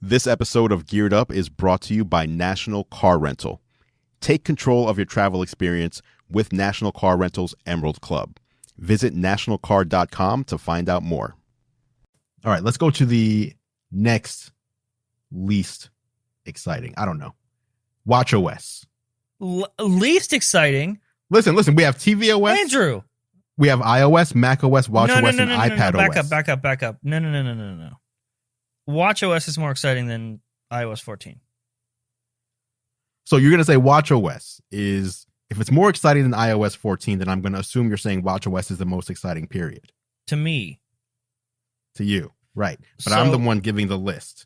This episode of Geared Up is brought to you by National Car Rental. Take control of your travel experience with National Car Rental's Emerald Club. Visit nationalcar.com to find out more. All right, let's go to the next least exciting. I don't know. watchOS. Least exciting? Listen, we have tvOS. Andrew. We have iOS, macOS, watchOS, and iPadOS. Back up. No. watchOS is more exciting than iOS 14. So you're going to say watchOS is, if it's more exciting than iOS 14, then I'm going to assume you're saying watchOS is the most exciting, period. To me. To you, right. But I'm the one giving the list.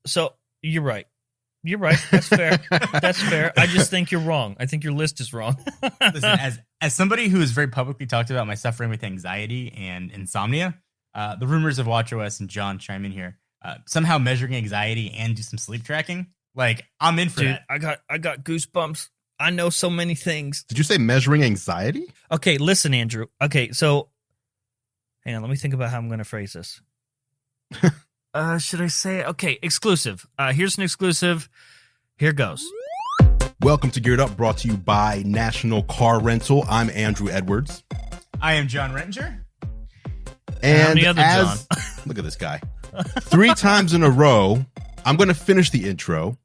So you're right. That's fair. That's fair. I just think you're wrong. I think your list is wrong. Listen, as somebody who has very publicly talked about my suffering with anxiety and insomnia, the rumors of watchOS, and John, chime in here, somehow measuring anxiety and do some sleep tracking, like, I'm in for that. I got goosebumps. I know so many things. Did you say measuring anxiety? Okay, listen, Andrew. Okay, so hang on, let me think about how I'm going to phrase this. Should I say, okay, exclusive. Here's an exclusive. Here goes. Welcome to Geared Up, brought to you by National Car Rental. I'm Andrew Edwards. I am Jon Rettinger. And the other John. Look at this guy. 3 times in a row, I'm going to finish the intro.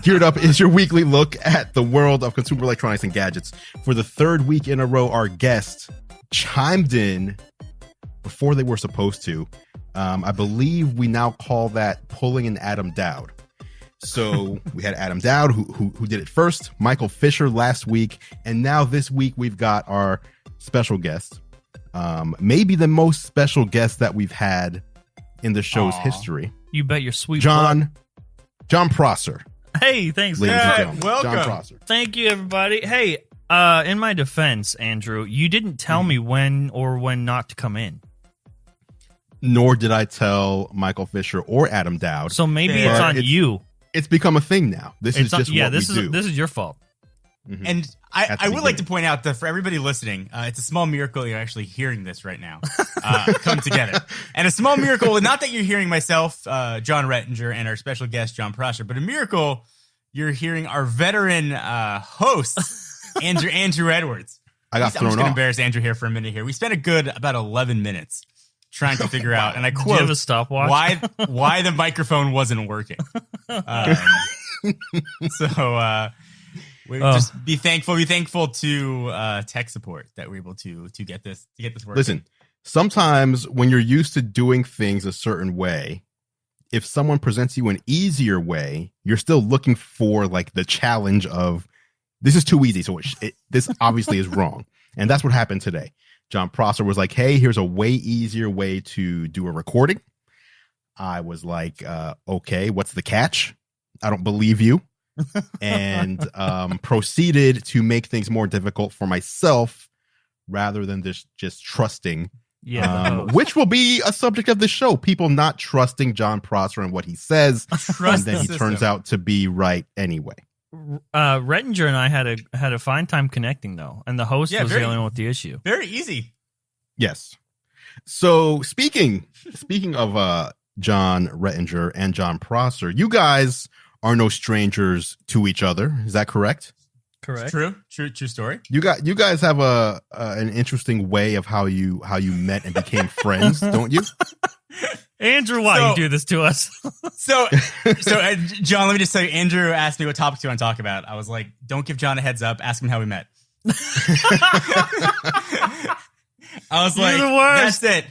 Geared Up is your weekly look at the world of consumer electronics and gadgets. For the 3rd week in a row, our guest chimed in before they were supposed to. I believe we now call that pulling an Adam Dowd. So we had Adam Dowd who did it first, Michael Fisher last week, and now this week we've got our special guest, maybe the most special guest that we've had in the show's history. You bet your sweet Jon Prosser. Hey, thanks. Ladies and gentlemen, welcome. Jon Prosser. Thank you, everybody. Hey, in my defense, Andrew, you didn't tell me when or when not to come in. Nor did I tell Michael Fisher or Adam Dowd. So maybe it's on you. It's become a thing now. This is just what we do. This is your fault. Mm-hmm. And I would like to point out that for everybody listening, it's a small miracle you're actually hearing this right now come together. And a small miracle, not that you're hearing myself, Jon Rettinger, and our special guest, Jon Prosser, but a miracle you're hearing our veteran host, Andrew Edwards. I'm just going to embarrass Andrew here for a minute here. We spent about 11 minutes trying to figure out, and I quote, do you have a stopwatch? why the microphone wasn't working. We just be thankful to tech support that we're able to get this working. Listen, sometimes when you're used to doing things a certain way, if someone presents you an easier way, you're still looking for like the challenge of this is too easy, so this obviously is wrong. And that's what happened today. Jon Prosser was like, hey, here's a way easier way to do a recording. I was like, okay, what's the catch? I don't believe you. And proceeded to make things more difficult for myself rather than just trusting. Which will be a subject of the show. People not trusting Jon Prosser and what he says. And then he turns out to be right anyway. Rettinger and I had a fine time connecting though, and the host was dealing with the issue. Very easy. Yes. So speaking of Jon Rettinger and Jon Prosser, you guys are no strangers to each other. Is that correct? Correct. True story. You guys have an interesting way of how you met and became friends, don't you? Andrew, why you do this to us? So John, let me just say, Andrew asked me what topics you want to talk about. I was like, don't give John a heads up. Ask him how we met. I was like, that's it.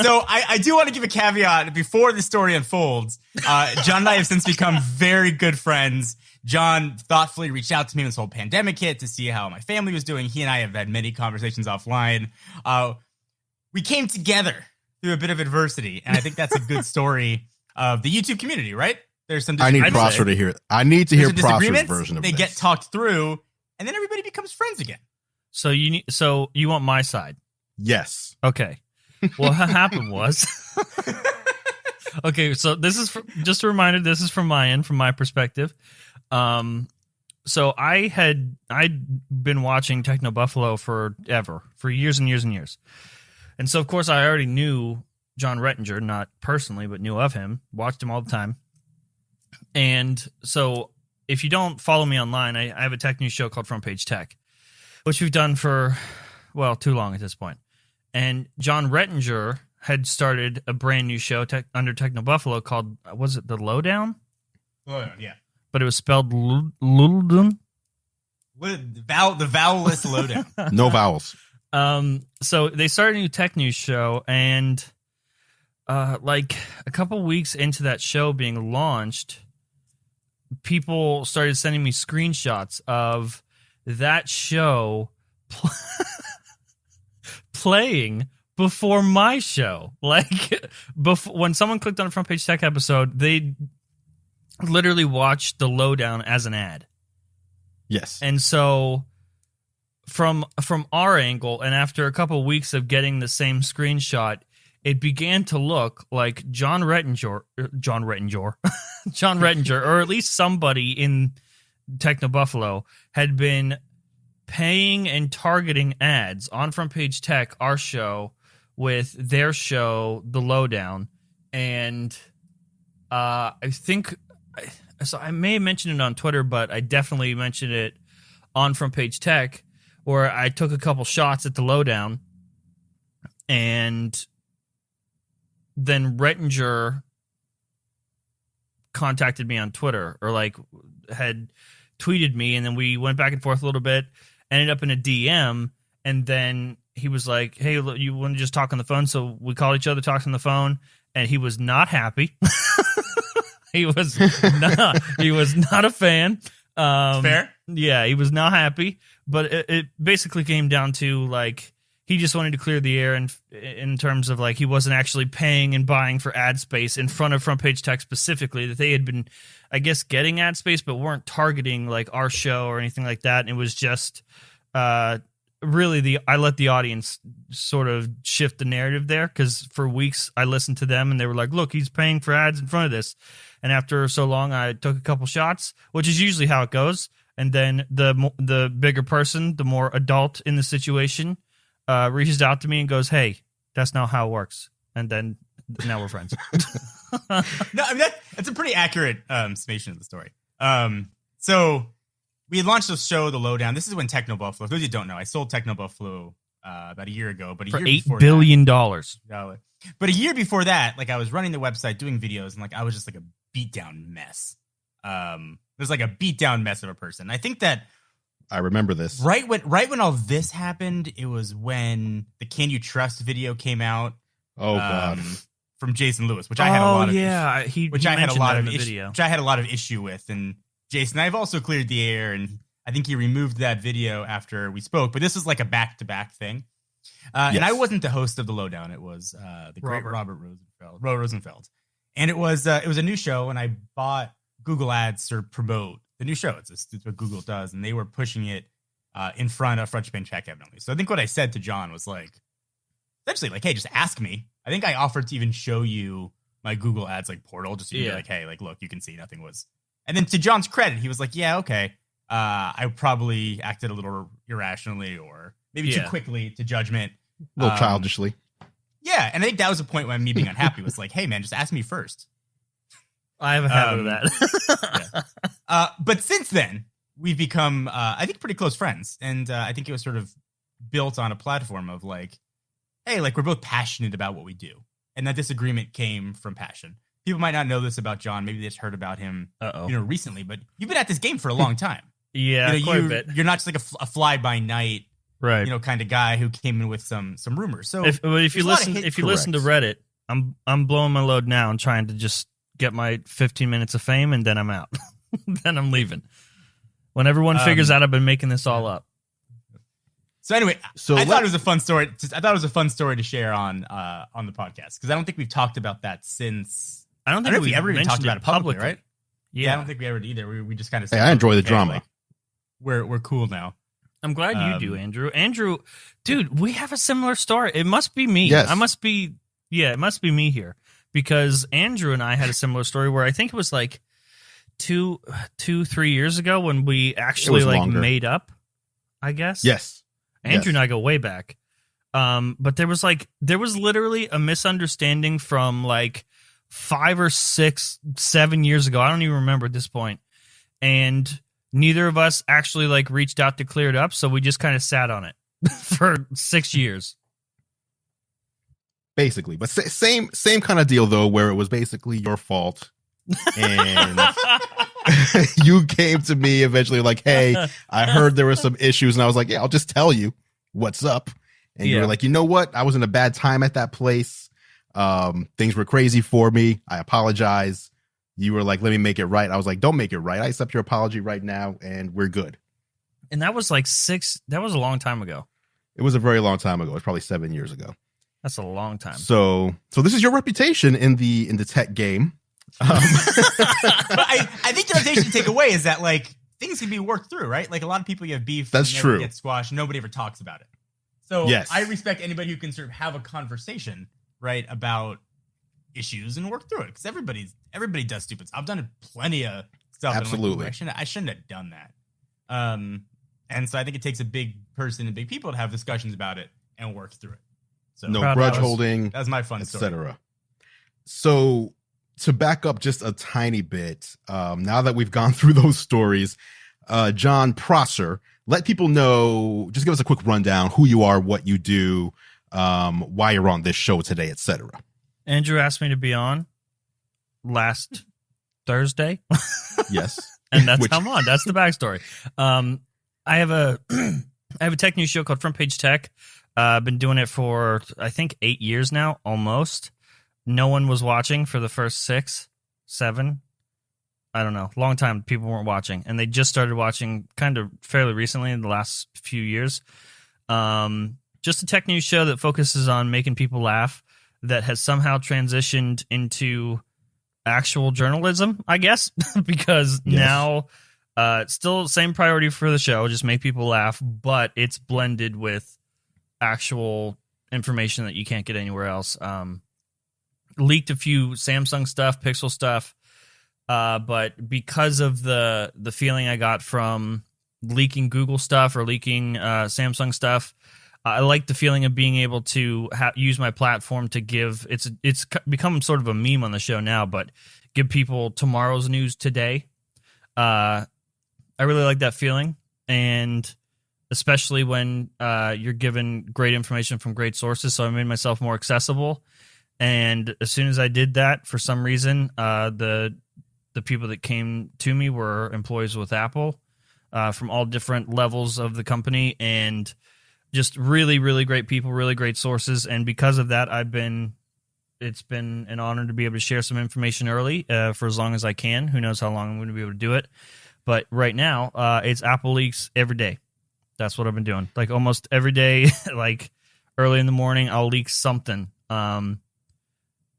So I do want to give a caveat before the story unfolds. John and I have since become very good friends. John thoughtfully reached out to me when this whole pandemic hit to see how my family was doing. He and I have had many conversations offline. We came together through a bit of adversity, and I think that's a good story of the YouTube community, right? There's some. I need Prosser to hear. I need to hear Prosser's version of this. They get talked through, and then everybody becomes friends again. So you want my side? Yes. Okay. Well, what happened was, okay. So this is just a reminder. This is from my end, from my perspective. So I'd been watching Techno Buffalo for years and years and years. And so, of course, I already knew Jon Rettinger, not personally, but knew of him, watched him all the time. And so if you don't follow me online, I have a tech news show called Front Page Tech, which we've done for, well, too long at this point. And Jon Rettinger had started a brand new show under Techno Buffalo called, was it The Lowdown? Lowdown, yeah. But it was spelled Luldown. The vowelless Lowdown. No vowels. So they started a new tech news show, and like a couple weeks into that show being launched, people started sending me screenshots of that show playing before my show. Like, when someone clicked on a Front Page Tech episode, they literally watched The Lowdown as an ad. Yes. And so from our angle, and after a couple weeks of getting the same screenshot, it began to look like Jon Rettinger, or at least somebody in Techno Buffalo had been paying and targeting ads on Front Page Tech, our show, with their show, The Lowdown. And I think, so I may have mentioned it on Twitter, but I definitely mentioned it on Front Page Tech, where I took a couple shots at The Lowdown, and then Rettinger contacted me on Twitter, or like had tweeted me, and then we went back and forth a little bit, ended up in a DM, and then he was like, hey, look, you want to just talk on the phone? So we called each other, talked on the phone, and he was not happy. He was not a fan. Fair. Yeah, he was not happy, but it basically came down to, like, he just wanted to clear the air in terms of, like, he wasn't actually paying and buying for ad space in front of Front Page Tech specifically, that they had been, I guess, getting ad space, but weren't targeting, like, our show or anything like that. And it was just really I let the audience sort of shift the narrative there, because for weeks I listened to them and they were like, look, he's paying for ads in front of this. And after so long, I took a couple shots, which is usually how it goes. And then the bigger person, the more adult in the situation, reaches out to me and goes, hey, that's not how it works. And then now we're friends. No, I mean, that's a pretty accurate summation of the story. So we had launched the show, The Lowdown. This is when Techno Buffalo, for those of you who don't know, I sold Techno Buffalo about a year ago. But for $8 billion. But a year before that, like, I was running the website, doing videos, and, like, I was just like a beatdown mess. It was like a beatdown mess of a person. I think that I remember this. Right when all this happened, it was when the Can You Trust video came out. Oh God. From Jason Lewis, which I had a lot of which I had a lot of issue with. And Jason, I've also cleared the air, and I think he removed that video after we spoke. But this was like a back-to-back thing. Yes. And I wasn't the host of The Lowdown. It was the great Robert Rosenfeld. And it was a new show, and I bought Google Ads to promote the new show. It's what Google does, and they were pushing it in front of Front Page Tech, evidently. So I think what I said to John was, like, essentially, like, hey, just ask me. I think I offered to even show you my Google Ads, like, portal, just so you can be like, hey, like, look, you can see nothing was. And then to John's credit, he was like, yeah, okay. I probably acted a little irrationally or maybe too quickly to judgment. A little childishly. Yeah, and I think that was a point when me being unhappy was like, hey, man, just ask me first. I have a habit of that. But since then, we've become, I think, pretty close friends. And I think it was sort of built on a platform of, like, hey, like, we're both passionate about what we do. And that disagreement came from passion. People might not know this about John. Maybe they just heard about him recently. But you've been at this game for a long time. Yeah, quite a bit. You're not just like a fly-by-night, right, kind of guy who came in with some rumors. So if you listen to Reddit, I'm blowing my load now and trying to just get my 15 minutes of fame, and then I'm out. Then I'm leaving. When everyone figures out I've been making this all up. So anyway, I thought it was a fun story. I thought it was a fun story to share on the podcast, because I don't think we've talked about that since. I don't think we ever even talked about it publicly, right? Yeah, I don't think we ever did either. We just kind of. Hey, I enjoy the drama. Like, we're cool now. I'm glad you do, Andrew. Andrew, dude, we have a similar story. It must be me. Yes. It must be me here, because Andrew and I had a similar story where I think it was like 2-3 years ago when we actually like longer. Made up, I guess. Yes. Andrew and I go way back. But there was literally a misunderstanding from like 5 or 6, 7 years ago. I don't even remember at this point. And neither of us actually like reached out to clear it up. So we just kind of sat on it for 6 years. Basically, but same kind of deal though, where it was basically your fault. And you came to me eventually like, hey, I heard there were some issues. And I was like, yeah, I'll just tell you what's up. And you were like, you know what? I was in a bad time at that place. Things were crazy for me. I apologize. You were like, let me make it right. I was like, don't make it right. I accept your apology right now. And we're good. And that was that was a long time ago. It was a very long time ago. It was probably 7 years ago. That's a long time. So this is your reputation in the tech game. But I think the reputation to take away is that like things can be worked through, right? Like a lot of people you have beef. That's true. Get squashed. Nobody ever talks about it. So yes. I respect anybody who can sort of have a conversation, right, about issues and work through it. Because everybody does stupid stuff. I've done plenty of stuff. Absolutely. Like, I shouldn't have done that. And so I think it takes a big person and big people to have discussions about it and work through it. So no grudge holding. That's my fun story. Etc. So to back up just a tiny bit, now that we've gone through those stories, Jon Prosser, let people know, just give us a quick rundown, who you are, what you do, why you're on this show today, etc. Andrew asked me to be on last Thursday. Yes. And that's how I'm on. That's the backstory. I have a tech news show called Front Page Tech. I've been doing it for, I think, 8 years now, almost. No one was watching for the first 6, 7. I don't know. Long time people weren't watching. And they just started watching kind of fairly recently in the last few years. Just a tech news show that focuses on making people laugh, that has somehow transitioned into actual journalism, I guess, because now it's still the same priority for the show, just make people laugh, but it's blended with actual information that you can't get anywhere else. Leaked a few Samsung stuff, Pixel stuff, but because of the feeling I got from leaking Google stuff or leaking Samsung stuff, I like the feeling of being able to use my platform to give. It's become sort of a meme on the show now, but give people tomorrow's news today. I really like that feeling, and especially when you're given great information from great sources. So I made myself more accessible, and as soon as I did that, for some reason, the people that came to me were employees with Apple from all different levels of the company, and just really, really great people, really great sources. And because of that, it's been an honor to be able to share some information early for as long as I can. Who knows how long I'm going to be able to do it. But right now, it's Apple Leaks every day. That's what I've been doing. Like almost every day, like early in the morning, I'll leak something.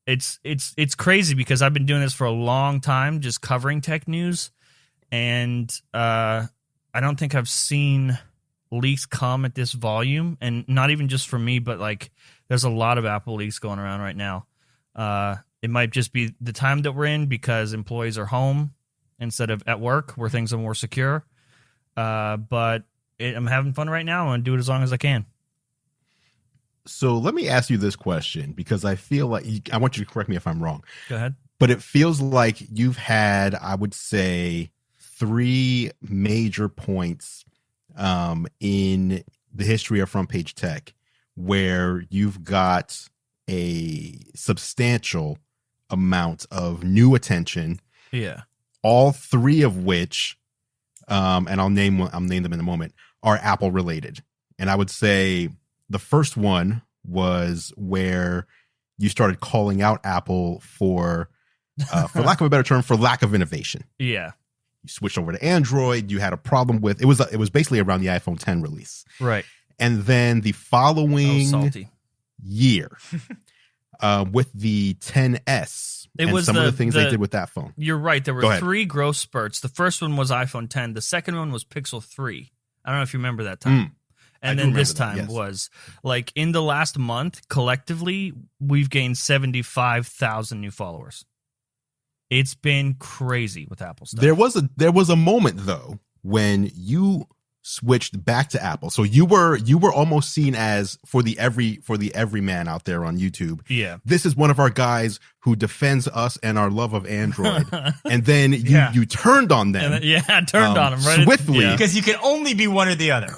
It's crazy because I've been doing this for a long time, just covering tech news. And I don't think I've seen leaks come at this volume, and not even just for me, but like there's a lot of Apple leaks going around right now. It might just be the time that we're in because employees are home instead of at work where things are more secure. But I'm having fun right now and do it as long as I can. So let me ask you this question, because I feel like I want you to correct me if I'm wrong. Go ahead. But it feels like you've had, I would say, 3 major points in the history of Front Page Tech where you've got a substantial amount of new attention. Yeah. All 3 of which, and I'll name them in a moment, are Apple related. And I would say the first one was where you started calling out Apple for lack of a better term, for lack of innovation. Yeah. You switched over to Android. You had a problem with it was basically around the iPhone 10 release, right? And then the following year, with the 10s, some of the things they did with that phone. You're right. There were 3 growth spurts. The first one was iPhone 10. The second one was Pixel 3. I don't know if you remember that time. And then this time was like in the last month, collectively, we've gained 75,000 new followers. It's been crazy with Apple stuff. There was a moment though when you switched back to Apple. So you were almost seen as for the everyman out there on YouTube. Yeah. This is one of our guys who defends us and our love of Android. And then you turned on them. I turned on them right swiftly. Because you can only be one or the other.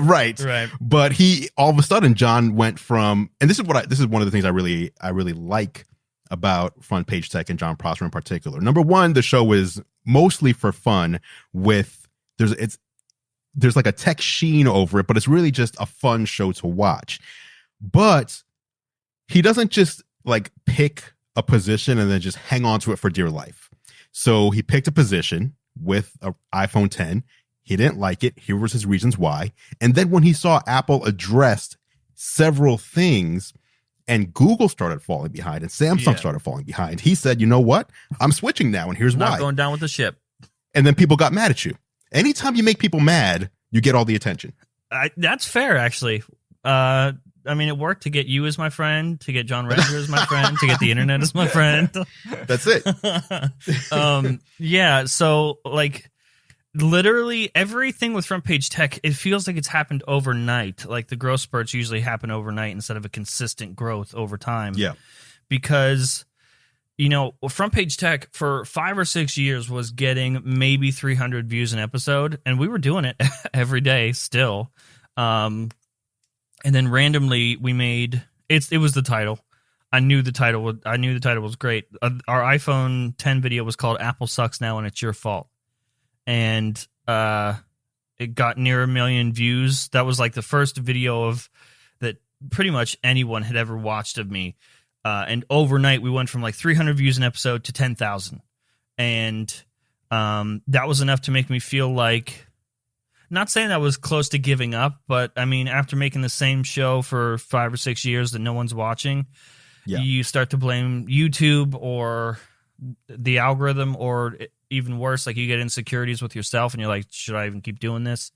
Right. But all of a sudden John went from, and this is one of the things I really like about Front Page Tech and Jon Prosser in particular. Number one, the show is mostly for fun there's like a tech sheen over it, but it's really just a fun show to watch. But he doesn't just like pick a position and then just hang on to it for dear life. So he picked a position with an iPhone 10. He didn't like it. Here was his reasons why. And then when he saw Apple addressed several things and Google started falling behind and Samsung started falling behind, he said, you know what? I'm switching now. And here's why. Not going down with the ship. And then people got mad at you. Anytime you make people mad, you get all the attention. That's fair, actually. I mean, it worked to get you as my friend, to get John Redinger as my friend, to get the internet as my friend. That's it. Yeah, so, like, literally everything with Front Page Tech, it feels like it's happened overnight. Like, the growth spurts usually happen overnight instead of a consistent growth over time. Yeah. Because... Front Page Tech for 5 or 6 years was getting maybe 300 views an episode, and we were doing it every day still. And then randomly we made it was the title. I knew the title was great. Our iPhone 10 video was called "Apple Sucks Now and It's Your Fault," and it got near 1 million views. That was like the first video that pretty much anyone had ever watched of me. And overnight, we went from like 300 views an episode to 10,000. And that was enough to make me feel like, not saying I was close to giving up, but I mean, after making the same show for 5 or 6 years that no one's watching, you start to blame YouTube or the algorithm, or even worse, like you get insecurities with yourself and you're like, should I even keep doing this?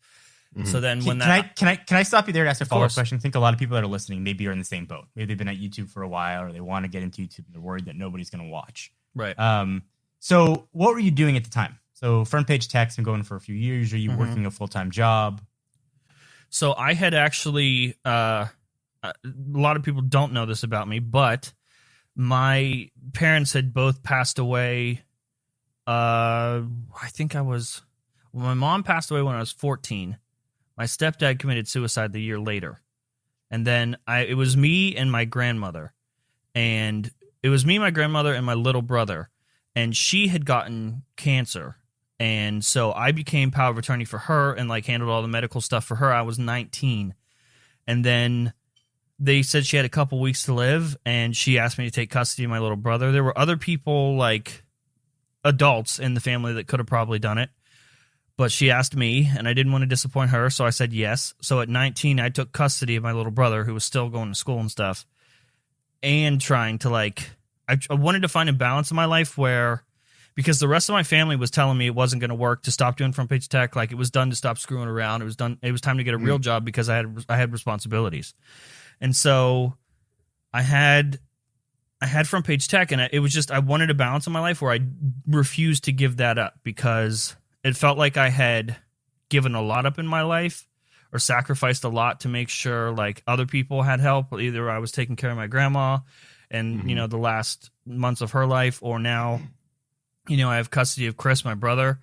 Mm-hmm. So then can I stop you there to ask a follow-up question? I think a lot of people that are listening maybe are in the same boat. Maybe they've been at YouTube for a while, or they want to get into YouTube and they're worried that nobody's going to watch. Right. So what were you doing at the time? So Front Page Tech's been going for a few years. Are you working a full-time job? So I had actually, a lot of people don't know this about me, but my parents had both passed away. My mom passed away when I was 14. My stepdad committed suicide the year later. And then it was me and my grandmother. And it was me, my grandmother, and my little brother. And she had gotten cancer. And so I became power of attorney for her and like handled all the medical stuff for her. I was 19. And then they said she had a couple weeks to live, and she asked me to take custody of my little brother. There were other people, like adults in the family, that could have probably done it. But she asked me, and I didn't want to disappoint her, so I said yes. So at 19, I took custody of my little brother, who was still going to school and stuff, and trying to, like, I wanted to find a balance in my life where, because the rest of my family was telling me it wasn't going to work to stop doing Front Page Tech, like it was done to stop screwing around. It was time to get a real job because I had responsibilities. And so I had Front Page Tech, and it was just, I wanted a balance in my life where I refused to give that up, because it felt like I had given a lot up in my life or sacrificed a lot to make sure like other people had help. Either I was taking care of my grandma and, the last months of her life, or now, I have custody of Chris, my brother.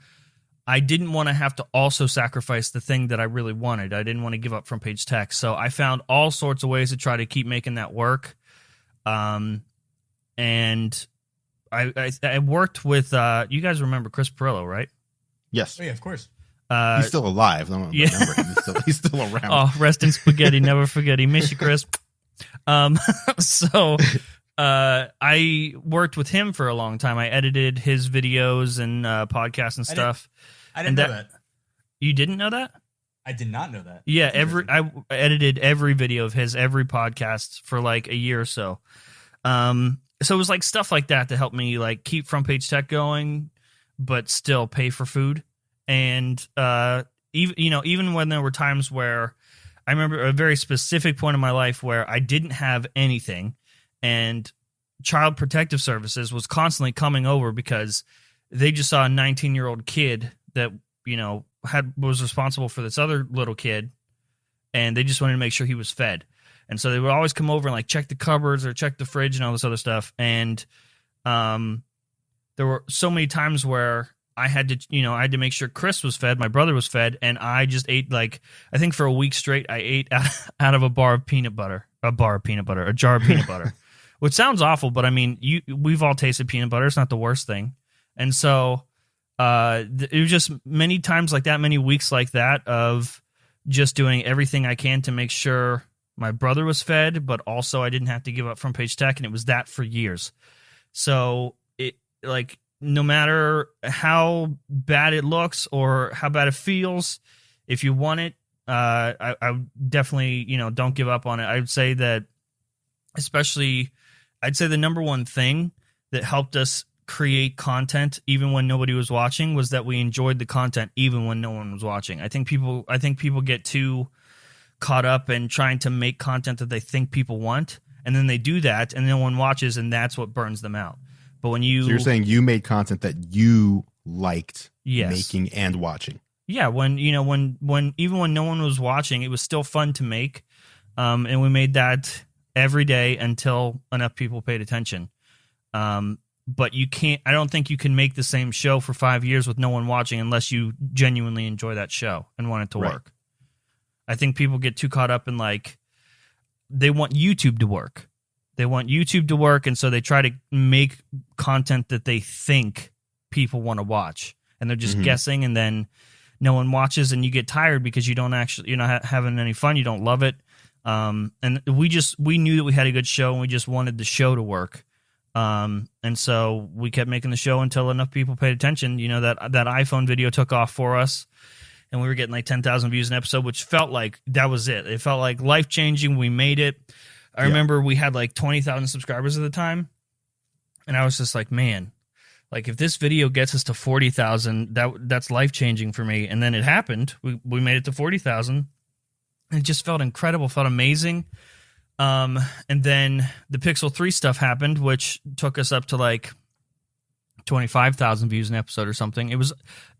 I didn't want to have to also sacrifice the thing that I really wanted. I didn't want to give up Front Page Tech. So I found all sorts of ways to try to keep making that work. And I worked with, you guys remember Chris Perillo, right? Yes. Oh, yeah, of course. He's still alive. I don't remember him. He's still around. Oh, rest in spaghetti. Never forget. He miss you, Chris. So I worked with him for a long time. I edited his videos and podcasts and stuff. I didn't know that. You didn't know that? I did not know that. Yeah, I edited every video of his, every podcast for like a year or so. So it was like stuff like that to help me like keep Front Page Tech going, but still pay for food. And even when there were times where I remember a very specific point in my life where I didn't have anything, and Child Protective Services was constantly coming over because they just saw a 19-year-old kid that, was responsible for this other little kid, and they just wanted to make sure he was fed. And so they would always come over and like check the cupboards or check the fridge and all this other stuff. And there were so many times where I had to make sure Chris was fed, my brother was fed, and I just ate I think for a week straight, I ate out of a jar of peanut butter, which sounds awful, but I mean, we've all tasted peanut butter. It's not the worst thing. And so it was just many times like that, many weeks like that of just doing everything I can to make sure my brother was fed, but also I didn't have to give up Front Page Tech, and it was that for years. So no matter how bad it looks or how bad it feels, if you want it, I would definitely, don't give up on it. I would say that the number one thing that helped us create content even when nobody was watching was that we enjoyed the content even when no one was watching. I think people get too caught up in trying to make content that they think people want, and then they do that and no one watches, and that's what burns them out. But so you're saying you made content that you liked making and watching. Yeah, when even when no one was watching, it was still fun to make, and we made that every day until enough people paid attention. But I don't think you can make the same show for 5 years with no one watching unless you genuinely enjoy that show and want it to work. I think people get too caught up in they want YouTube to work. They want YouTube to work, and so they try to make content that they think people want to watch, and they're just guessing, and then no one watches, and you get tired because you're not having any fun. You don't love it, and we knew that we had a good show, and we just wanted the show to work, and so we kept making the show until enough people paid attention. That iPhone video took off for us, and we were getting 10,000 views an episode, which felt like that was it. It felt like life-changing. We made it. I remember we had 20,000 subscribers at the time, and I was just like, man, if this video gets us to 40,000, that's life-changing for me. And then it happened. We made it to 40,000. It just felt incredible, felt amazing. And then the Pixel 3 stuff happened, which took us up to 25,000 views an episode or something.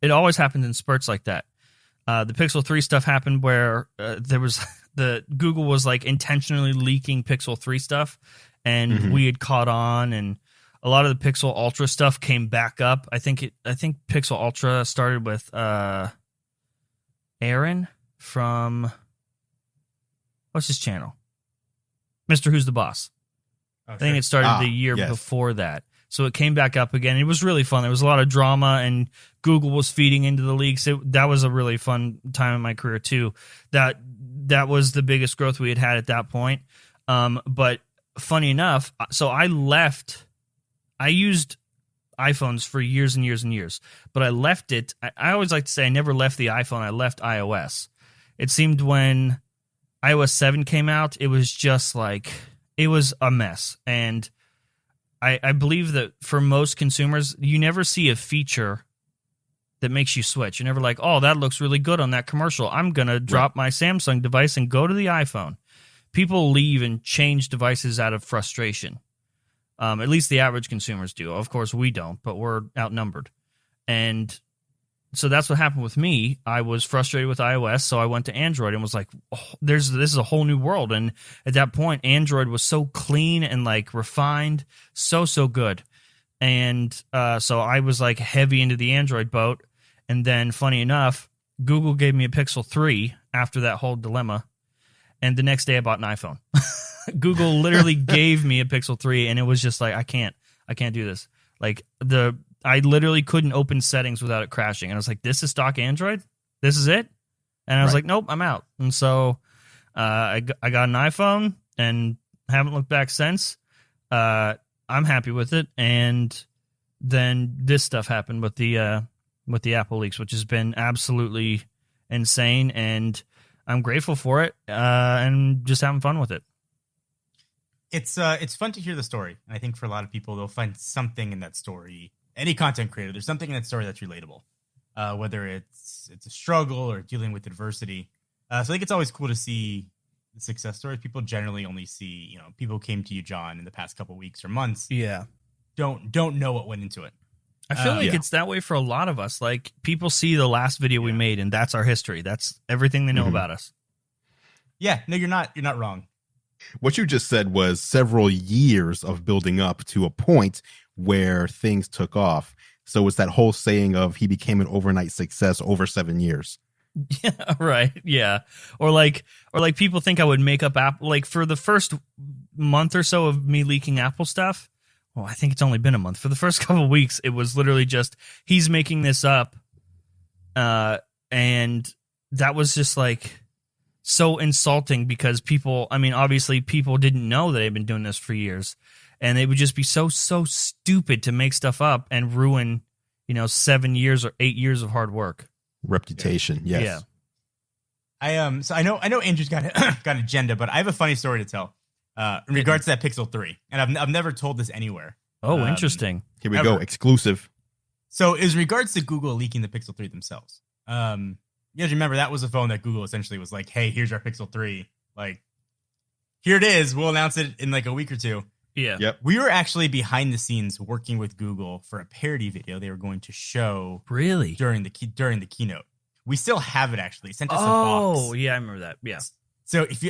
It always happened in spurts like that. The Pixel 3 stuff happened where there was Google was intentionally leaking Pixel 3 stuff, and we had caught on, and a lot of the Pixel Ultra stuff came back up. I think Pixel Ultra started with Aaron from what's his channel? Mr. Who's the Boss. Oh, I think it started the year before that. So it came back up again. It was really fun. There was a lot of drama, and Google was feeding into the leaks. That was a really fun time in my career too. That was the biggest growth we had at that point. But funny enough, so I used iPhones for years and years and years, but I left it. I always like to say I never left the iPhone. I left iOS. It seemed when iOS 7 came out, it was just it was a mess. And I believe that for most consumers, you never see a feature that makes you switch. You're never like, oh, that looks really good on that commercial. I'm going to drop my Samsung device and go to the iPhone. People leave and change devices out of frustration. At least the average consumers do. Of course, we don't, but we're outnumbered. And so that's what happened with me. I was frustrated with iOS, so I went to Android and was like, oh, this is a whole new world. And at that point, Android was so clean and refined, so good. And so I was heavy into the Android boat. And then, funny enough, Google gave me a Pixel 3 after that whole dilemma. And the next day I bought an iPhone. Google literally gave me a Pixel 3, and it was just I can't do this. I literally couldn't open settings without it crashing. And I was like, this is stock Android? This is it? And I was like, nope, I'm out. And so I got an iPhone and haven't looked back since. I'm happy with it. And then this stuff happened with the Apple leaks, which has been absolutely insane. And I'm grateful for it and just having fun with it. It's fun to hear the story. And I think for a lot of people, they'll find something in that story. Any content creator, there's something in that story that's relatable, whether it's a struggle or dealing with adversity. So I think it's always cool to see the success stories. People generally only see, people came to you, John, in the past couple weeks or months. Yeah. Don't know what went into it. I feel like it's that way for a lot of us. Like, people see the last video we made, and that's our history. That's everything they know about us. Yeah, no, you're not wrong. What you just said was several years of building up to a point where things took off. So it's that whole saying of he became an overnight success over 7 years. Yeah, right. Yeah. Or like people think I would make up Apple. Like, for the first month or so of me leaking Apple stuff, well, I think it's only been a month. For the first couple of weeks, it was literally just, he's making this up. And that was just like so insulting because people, I mean, obviously people didn't know that I've been doing this for years. And they would just be so stupid to make stuff up and ruin, 7 years or 8 years of hard work. Reputation, yes. Yeah. So I know Andrew's got an agenda, but I have a funny story to tell in regards to that Pixel 3, and I've never told this anywhere. Oh, interesting. Here we go, exclusive. So, is regards to Google leaking the Pixel 3 themselves. You guys remember that was a phone that Google essentially was like, "Hey, here's our Pixel 3. Like, here it is. We'll announce it in like a week or two." Yeah. Yep. We were actually behind the scenes working with Google for a parody video they were going to show. Really? During the keynote. We still have it actually. Sent us a box. Oh, yeah, I remember that. Yeah. So if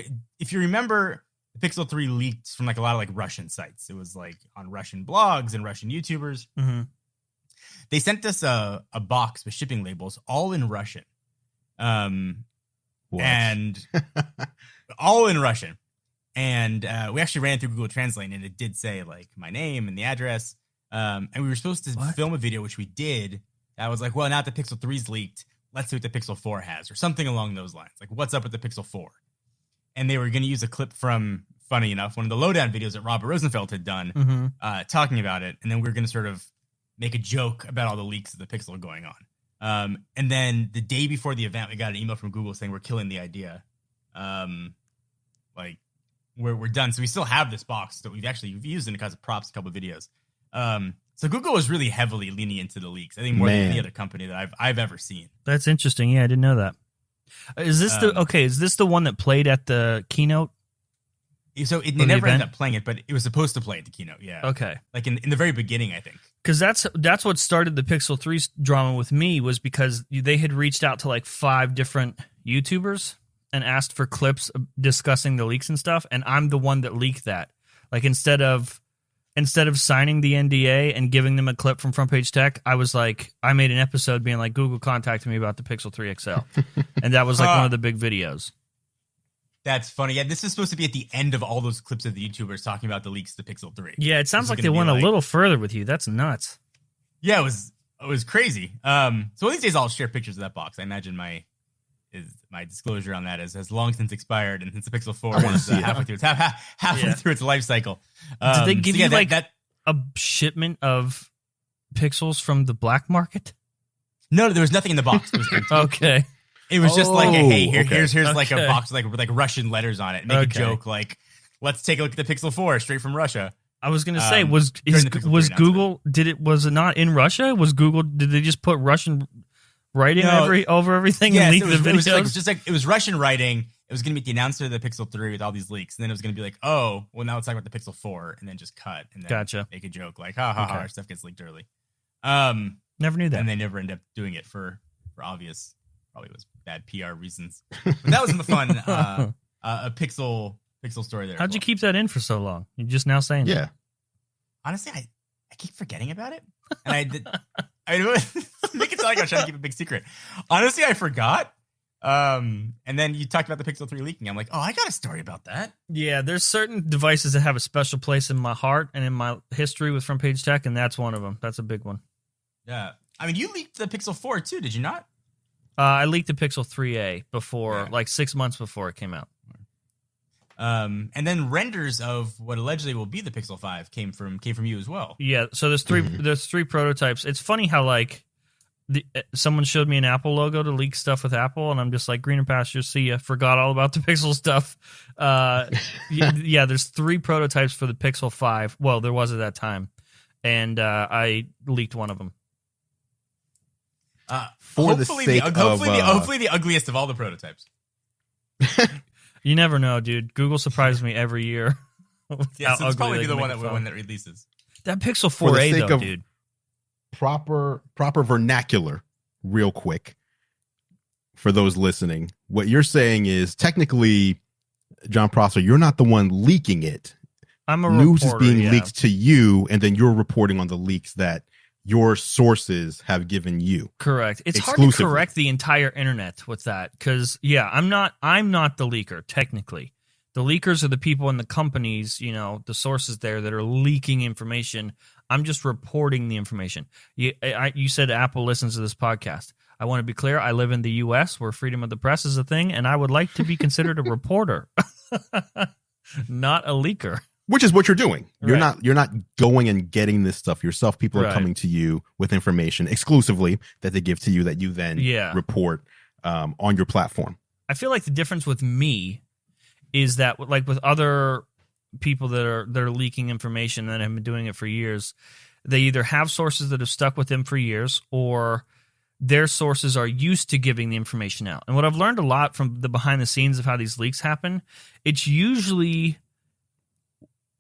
you remember, the Pixel 3 leaked from like a lot of like Russian sites. It was like on Russian blogs and Russian YouTubers. Mm-hmm. They sent us a box with shipping labels all in Russian. And all in Russian. And we actually ran it through Google Translate, and it did say like my name and the address. And we were supposed to film a video, which we did. I was like, well, now that the Pixel 3's leaked, let's see what the Pixel 4 has, or something along those lines. Like, what's up with the Pixel 4? And they were going to use a clip from, funny enough, one of the lowdown videos that Robert Rosenfeld had done, talking about it. And then we were going to sort of make a joke about all the leaks of the Pixel going on. And then the day before the event, we got an email from Google saying we're killing the idea. We're done. So we still have this box that we've used in a couple of videos. So Google was really heavily leaning into the leaks. I think more than any other company that I've ever seen. That's interesting. Yeah, I didn't know that. Is this is this the one that played at the keynote? So they never ended up playing it, but it was supposed to play at the keynote. Yeah. Okay. Like in the very beginning, I think. Because that's what started the Pixel 3's drama with me, was because they had reached out to like 5 different YouTubers and asked for clips discussing the leaks and stuff, and I'm the one that leaked that. Like, instead of signing the NDA and giving them a clip from Front Page Tech, I was like, I made an episode being like, Google contacted me about the Pixel 3 XL, and that was like one of the big videos. That's funny. Yeah, this is supposed to be at the end of all those clips of the YouTubers talking about the leaks to Pixel 3. Yeah, it sounds like they went a little further with you. That's nuts. Yeah, it was crazy. So one of these days I'll share pictures of that box. I imagine my disclosure on that has long since expired, and since the Pixel 4 is halfway through its life cycle. Did they give you a shipment of pixels from the black market? No, there was nothing in the box. It was empty. Okay. It was just like, here's like a box with like Russian letters on it. Make a joke like, let's take a look at the Pixel 4 straight from Russia. I was gonna say, was Google? Was it not in Russia? Did they just put Russian writing over everything and leak the videos? It was Russian writing. It was going to be the announcer of the Pixel 3 with all these leaks. And then it was going to be like, oh, well, now let's talk about the Pixel 4, and then just cut and then make a joke like, our stuff gets leaked early. Never knew that. And they never end up doing it for obvious, probably was bad PR reasons. But that was fun. A Pixel story there. How'd you keep that in for so long? You're just now saying that. Honestly, I keep forgetting about it. And I make it sound like I was trying to keep a big secret. Honestly, I forgot. And then you talked about the Pixel 3 leaking. I'm like, oh, I got a story about that. Yeah, there's certain devices that have a special place in my heart and in my history with Front Page Tech, and that's one of them. That's a big one. Yeah. I mean, you leaked the Pixel 4 too, did you not? I leaked the Pixel 3a before, like 6 months before it came out. And then renders of what allegedly will be the Pixel 5 came from you as well. Yeah, so there's three prototypes. It's funny how like someone showed me an Apple logo to leak stuff with Apple, and I'm just like, greener pastures, see ya. Forgot all about the Pixel stuff. Yeah, there's 3 prototypes for the Pixel 5. Well, there was at that time, and I leaked one of them. Hopefully the ugliest of all the prototypes. You never know, dude. Google surprises me every year. Yeah, so it's probably the one that releases. That Pixel 4a, though, dude. proper vernacular real quick for those listening. What you're saying is technically, Jon Prosser, you're not the one leaking it. I'm a News reporter, is being leaked to you, and then you're reporting on the leaks that your sources have given you. Correct. It's hard to correct the entire internet with that because, I'm not the leaker, technically. The leakers are the people in the companies, the sources there that are leaking information. I'm just reporting the information. You said Apple listens to this podcast. I want to be clear. I live in the U.S. where freedom of the press is a thing, and I would like to be considered a reporter, not a leaker. Which is what you're doing. You're Right. not going and getting this stuff yourself. People are Right. coming to you with information exclusively that they give to you that you then report on your platform. I feel like the difference with me is that, like with other people that are leaking information that have been doing it for years, they either have sources that have stuck with them for years, or their sources are used to giving the information out. And what I've learned a lot from the behind the scenes of how these leaks happen, it's usually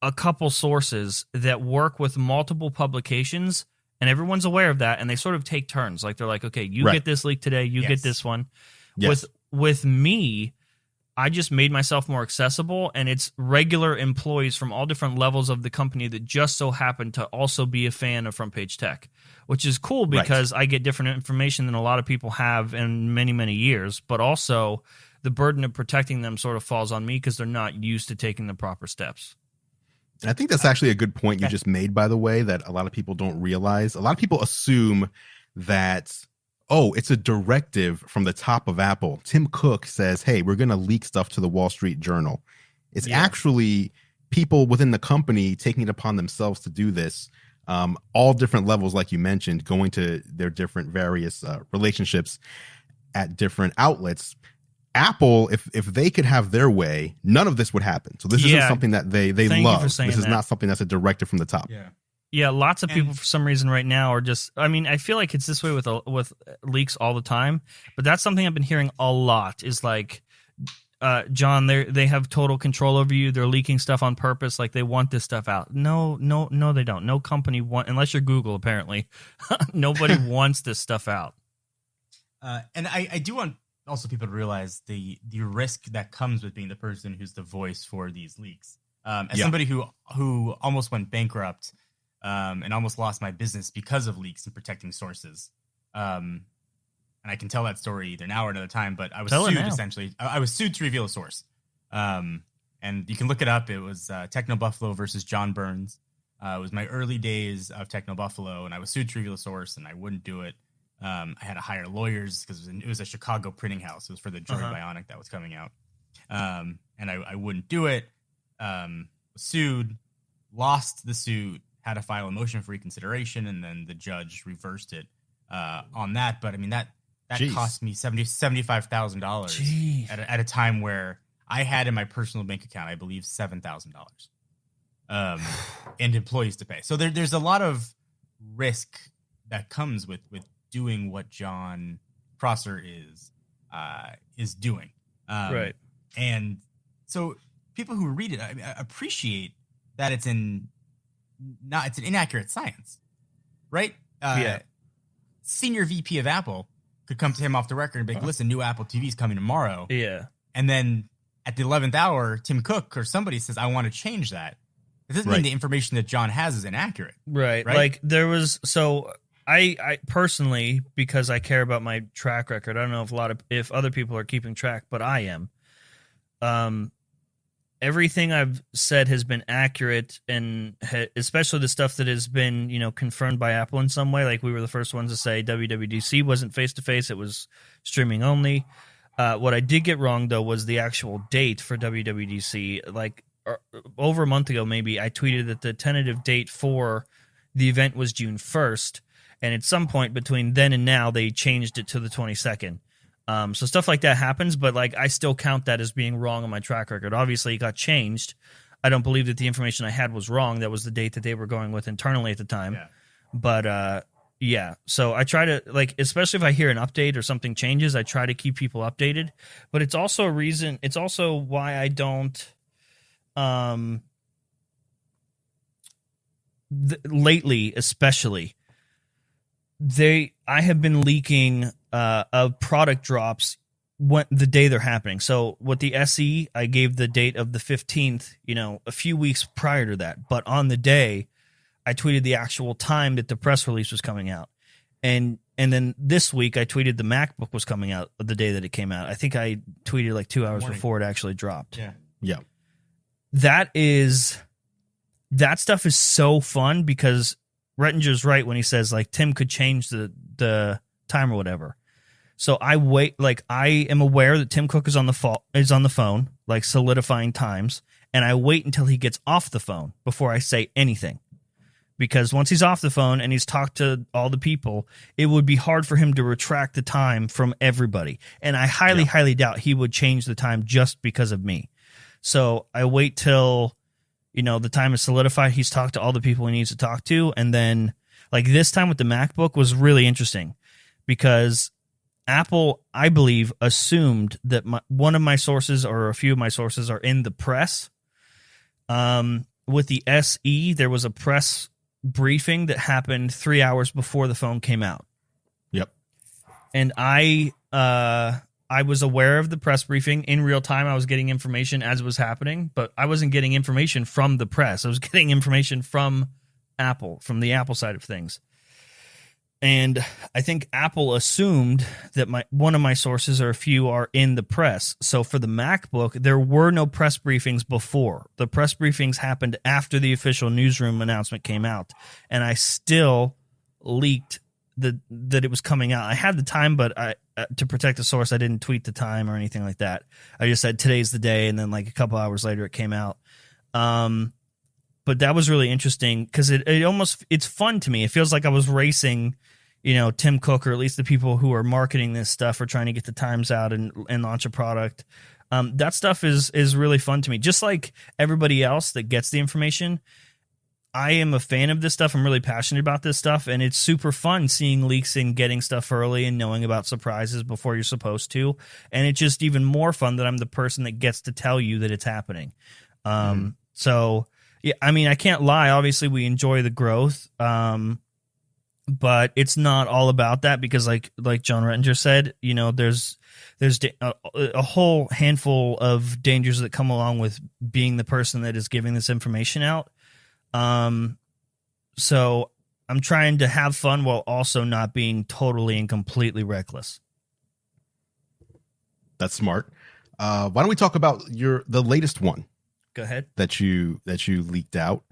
a couple sources that work with multiple publications, and everyone's aware of that, and they sort of take turns. Like they're like, okay, you get this leak today, you get this one. Yes. With me, I just made myself more accessible, and it's regular employees from all different levels of the company that just so happen to also be a fan of Front Page Tech, which is cool because I get different information than a lot of people have in many, many years, but also the burden of protecting them sort of falls on me because they're not used to taking the proper steps. And I think that's actually a good point you just made, by the way, that a lot of people don't realize. A lot of people assume that, it's a directive from the top of Apple. Tim Cook says, hey, we're going to leak stuff to the Wall Street Journal. It's actually people within the company taking it upon themselves to do this. All different levels, like you mentioned, going to their different various relationships at different outlets. Apple, if they could have their way, none of this would happen. So this isn't something that they love. This is not something that's a directive from the top. Yeah, lots of people for some reason right now are just. I mean, I feel like it's this way with leaks all the time. But that's something I've been hearing a lot. Is like, John, they have total control over you. They're leaking stuff on purpose. Like they want this stuff out. No, they don't. No company unless you're Google. Apparently, nobody wants this stuff out. And I do want also people to realize the risk that comes with being the person who's the voice for these leaks. As somebody who almost went bankrupt and almost lost my business because of leaks and protecting sources. And I can tell that story either now or another time, but I was sued essentially. I was sued to reveal a source. And you can look it up. It was Techno Buffalo versus John Burns. It was my early days of Techno Buffalo, and I was sued to reveal a source, and I wouldn't do it. I had to hire lawyers because it was a Chicago printing house. It was for the Droid Bionic that was coming out. And I wouldn't do it. Sued, lost the suit, had to file a motion for reconsideration, and then the judge reversed it on that. But I mean, that cost me $75,000 at a time where I had in my personal bank account, I believe, $7,000 and employees to pay. So there's a lot of risk that comes with doing what Jon Prosser is doing. Right. And so people who read it appreciate that it's an inaccurate science, right? Senior VP of Apple could come to him off the record and be like, listen, new Apple TV is coming tomorrow. Yeah. And then at the 11th hour, Tim Cook or somebody says, I want to change that. It doesn't mean the information that John has is inaccurate. Right. Like there was, so I personally, because I care about my track record, I don't know if other people are keeping track, but I am. Everything I've said has been accurate, and especially the stuff that has been, confirmed by Apple in some way. Like we were the first ones to say WWDC wasn't face-to-face, it was streaming only. What I did get wrong, though, was the actual date for WWDC. Like over a month ago, maybe, I tweeted that the tentative date for the event was June 1st, and at some point between then and now, they changed it to the 22nd. So stuff like that happens, but like I still count that as being wrong on my track record. Obviously, it got changed. I don't believe that the information I had was wrong. That was the date that they were going with internally at the time. Yeah. But yeah, so I try to, like, especially if I hear an update or something changes, I try to keep people updated. But it's also a reason. It's also why I don't. Lately, especially, I have been leaking of product drops the day they're happening. So with the SE, I gave the date of the 15th, a few weeks prior to that. But on the day, I tweeted the actual time that the press release was coming out. And then this week, I tweeted the MacBook was coming out the day that it came out. I think I tweeted like 2 hours before it actually dropped. Yeah. Yeah. That stuff is so fun because Rettinger's right when he says like Tim could change the time or whatever. So I am aware that Tim Cook is on the phone, like solidifying times, and I wait until he gets off the phone before I say anything. Because once he's off the phone and he's talked to all the people, it would be hard for him to retract the time from everybody. And I highly doubt he would change the time just because of me. So I wait till, the time is solidified. He's talked to all the people he needs to talk to. And then like this time with the MacBook was really interesting because Apple, I believe, assumed that one of my sources or a few of my sources are in the press. With the SE, there was a press briefing that happened 3 hours before the phone came out. Yep. And I was aware of the press briefing in real time. I was getting information as it was happening, but I wasn't getting information from the press. I was getting information from Apple, from the Apple side of things. And I think Apple assumed that one of my sources or a few are in the press. So for the MacBook, there were no press briefings before. The press briefings happened after the official newsroom announcement came out. And I still leaked that it was coming out. I had the time, but to protect the source, I didn't tweet the time or anything like that. I just said today's the day, and then like a couple hours later it came out. But that was really interesting because it's fun to me. It feels like I was racing, Tim Cook, or at least the people who are marketing this stuff, or trying to get the times out and launch a product. That stuff is really fun to me. Just like everybody else that gets the information, I am a fan of this stuff. I'm really passionate about this stuff, and it's super fun seeing leaks and getting stuff early and knowing about surprises before you're supposed to. And it's just even more fun that I'm the person that gets to tell you that it's happening. So, yeah, I mean, I can't lie. Obviously, we enjoy the growth, but it's not all about that because, like Jon Rettinger said, there's a whole handful of dangers that come along with being the person that is giving this information out. So I'm trying to have fun while also not being totally and completely reckless. That's smart. Why don't we talk about the latest one? Go ahead. That you leaked out.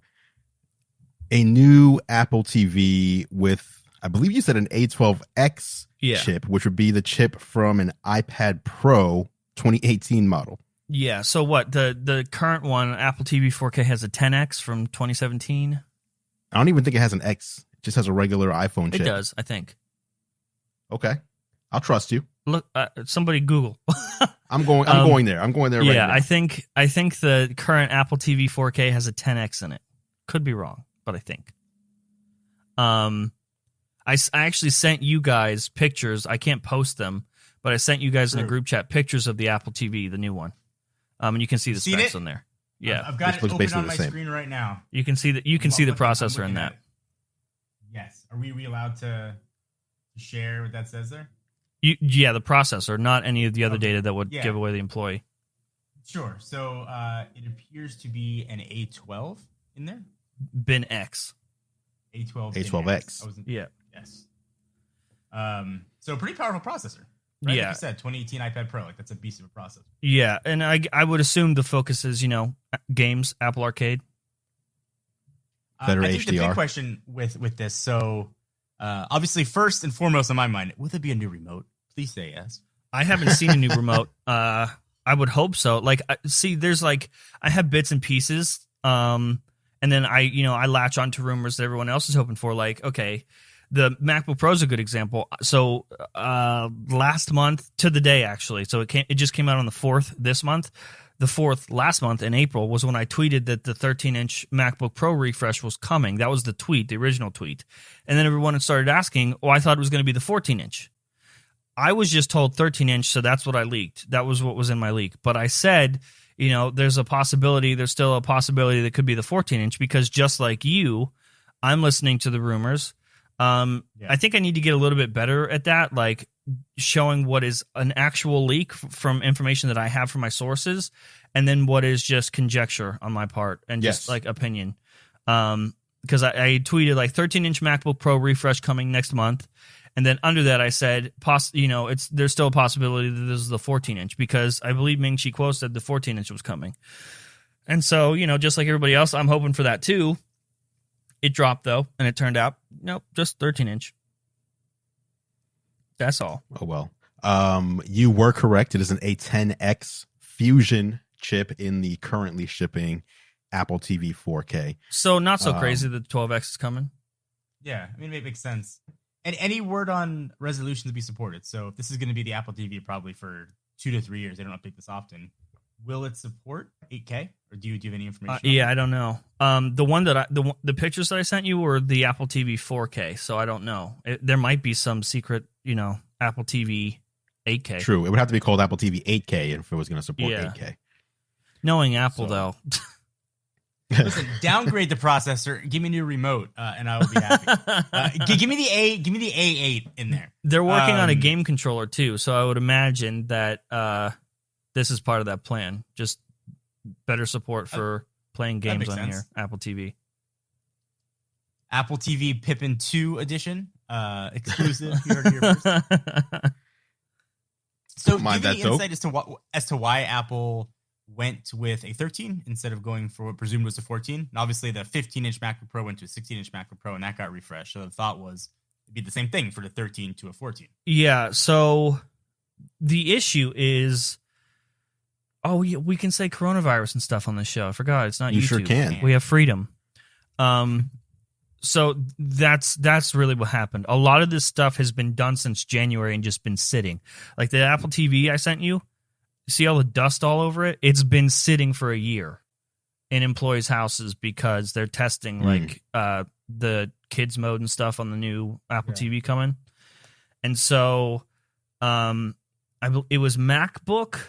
A new Apple TV with, I believe you said, an A12X chip, which would be the chip from an iPad Pro 2018 model. Yeah. So what the current one, Apple TV 4K, has a 10X from 2017. I don't even think it has an X. It just has a regular iPhone chip. It does, I think. Okay, I'll trust you. Look, somebody Google. I'm going there. I'm going there. Right now. I think the current Apple TV 4K has a 10X in it. Could be wrong, but I think. I actually sent you guys pictures. I can't post them, but I sent you guys in a group chat pictures of the Apple TV, the new one. And you can see the specs on there. Yeah, I've got it open on my screen right now. You can see that. You can see the processor in that. Yes. Are we allowed to share what that says there? Yeah, the processor, not any of the other data that would give away the employee. Sure. So it appears to be an A12 in there. Bin X. A12X. Yeah. Yes. So pretty powerful processor. Right? Yeah. Like you said, 2018 iPad Pro. Like that's a beast of a processor. Yeah, and I would assume the focus is, games, Apple Arcade. Better I think HDR. the big question with this, so obviously first and foremost on my mind, will there be a new remote? Please say yes. I haven't seen a new remote. I would hope so. Like, there's I have bits and pieces, and then I latch onto rumors that everyone else is hoping for. Like, okay, the MacBook Pro is a good example. So last month to the day, actually, so it just came out on the 4th this month. The 4th last month in April was when I tweeted that the 13-inch MacBook Pro refresh was coming. That was the tweet, the original tweet. And then everyone had started asking, I thought it was going to be the 14-inch. I was just told 13-inch, so that's what I leaked. That was what was in my leak. But I said, there's still a possibility that could be the 14-inch because just like you, I'm listening to the rumors. I think I need to get a little bit better at that, like showing what is an actual leak from information that I have from my sources, and then what is just conjecture on my part and just like opinion. Because I tweeted like 13-inch MacBook Pro refresh coming next month, and then under that I said, there's still a possibility that this is the 14-inch, because I believe Ming-Chi Kuo said the 14-inch was coming, and so just like everybody else, I'm hoping for that too. It dropped though, and it turned out nope, just 13-inch. That's all. Oh well. You were correct. It is an A10X Fusion chip in the currently shipping Apple TV 4K. So not so crazy that the 12X is coming. Yeah, I mean, it makes sense. And any word on resolution to be supported? So if this is going to be the Apple TV probably for 2 to 3 years, they don't update this often. Will it support 8K, or do you have any information? Yeah, I don't know. The one that the pictures that I sent you were the Apple TV 4K, so I don't know. There might be some secret, Apple TV 8K. True, it would have to be called Apple TV 8K if it was going to support 8K. Knowing Apple, though. Listen, downgrade the processor. Give me a new remote, and I will be happy. Give me the A8 in there. They're working on a game controller too, so I would imagine that this is part of that plan. Just better support for playing games on your Apple TV. Apple TV Pippin 2 edition, exclusive. You heard it here first. So, give me insight as to why Apple went with a 13 instead of going for what presumed was a 14. And obviously, the 15-inch MacBook Pro went to a 16-inch MacBook Pro, and that got refreshed. So the thought was it'd be the same thing for the 13 to a 14. Yeah. So the issue is, we can say coronavirus and stuff on this show. I forgot. It's not YouTube. You sure can. We have freedom. So that's really what happened. A lot of this stuff has been done since January and just been sitting. Like the Apple TV I sent you, see all the dust all over it? It's been sitting for a year in employees' houses because they're testing like the kids mode and stuff on the new Apple TV coming. And so it was MacBook,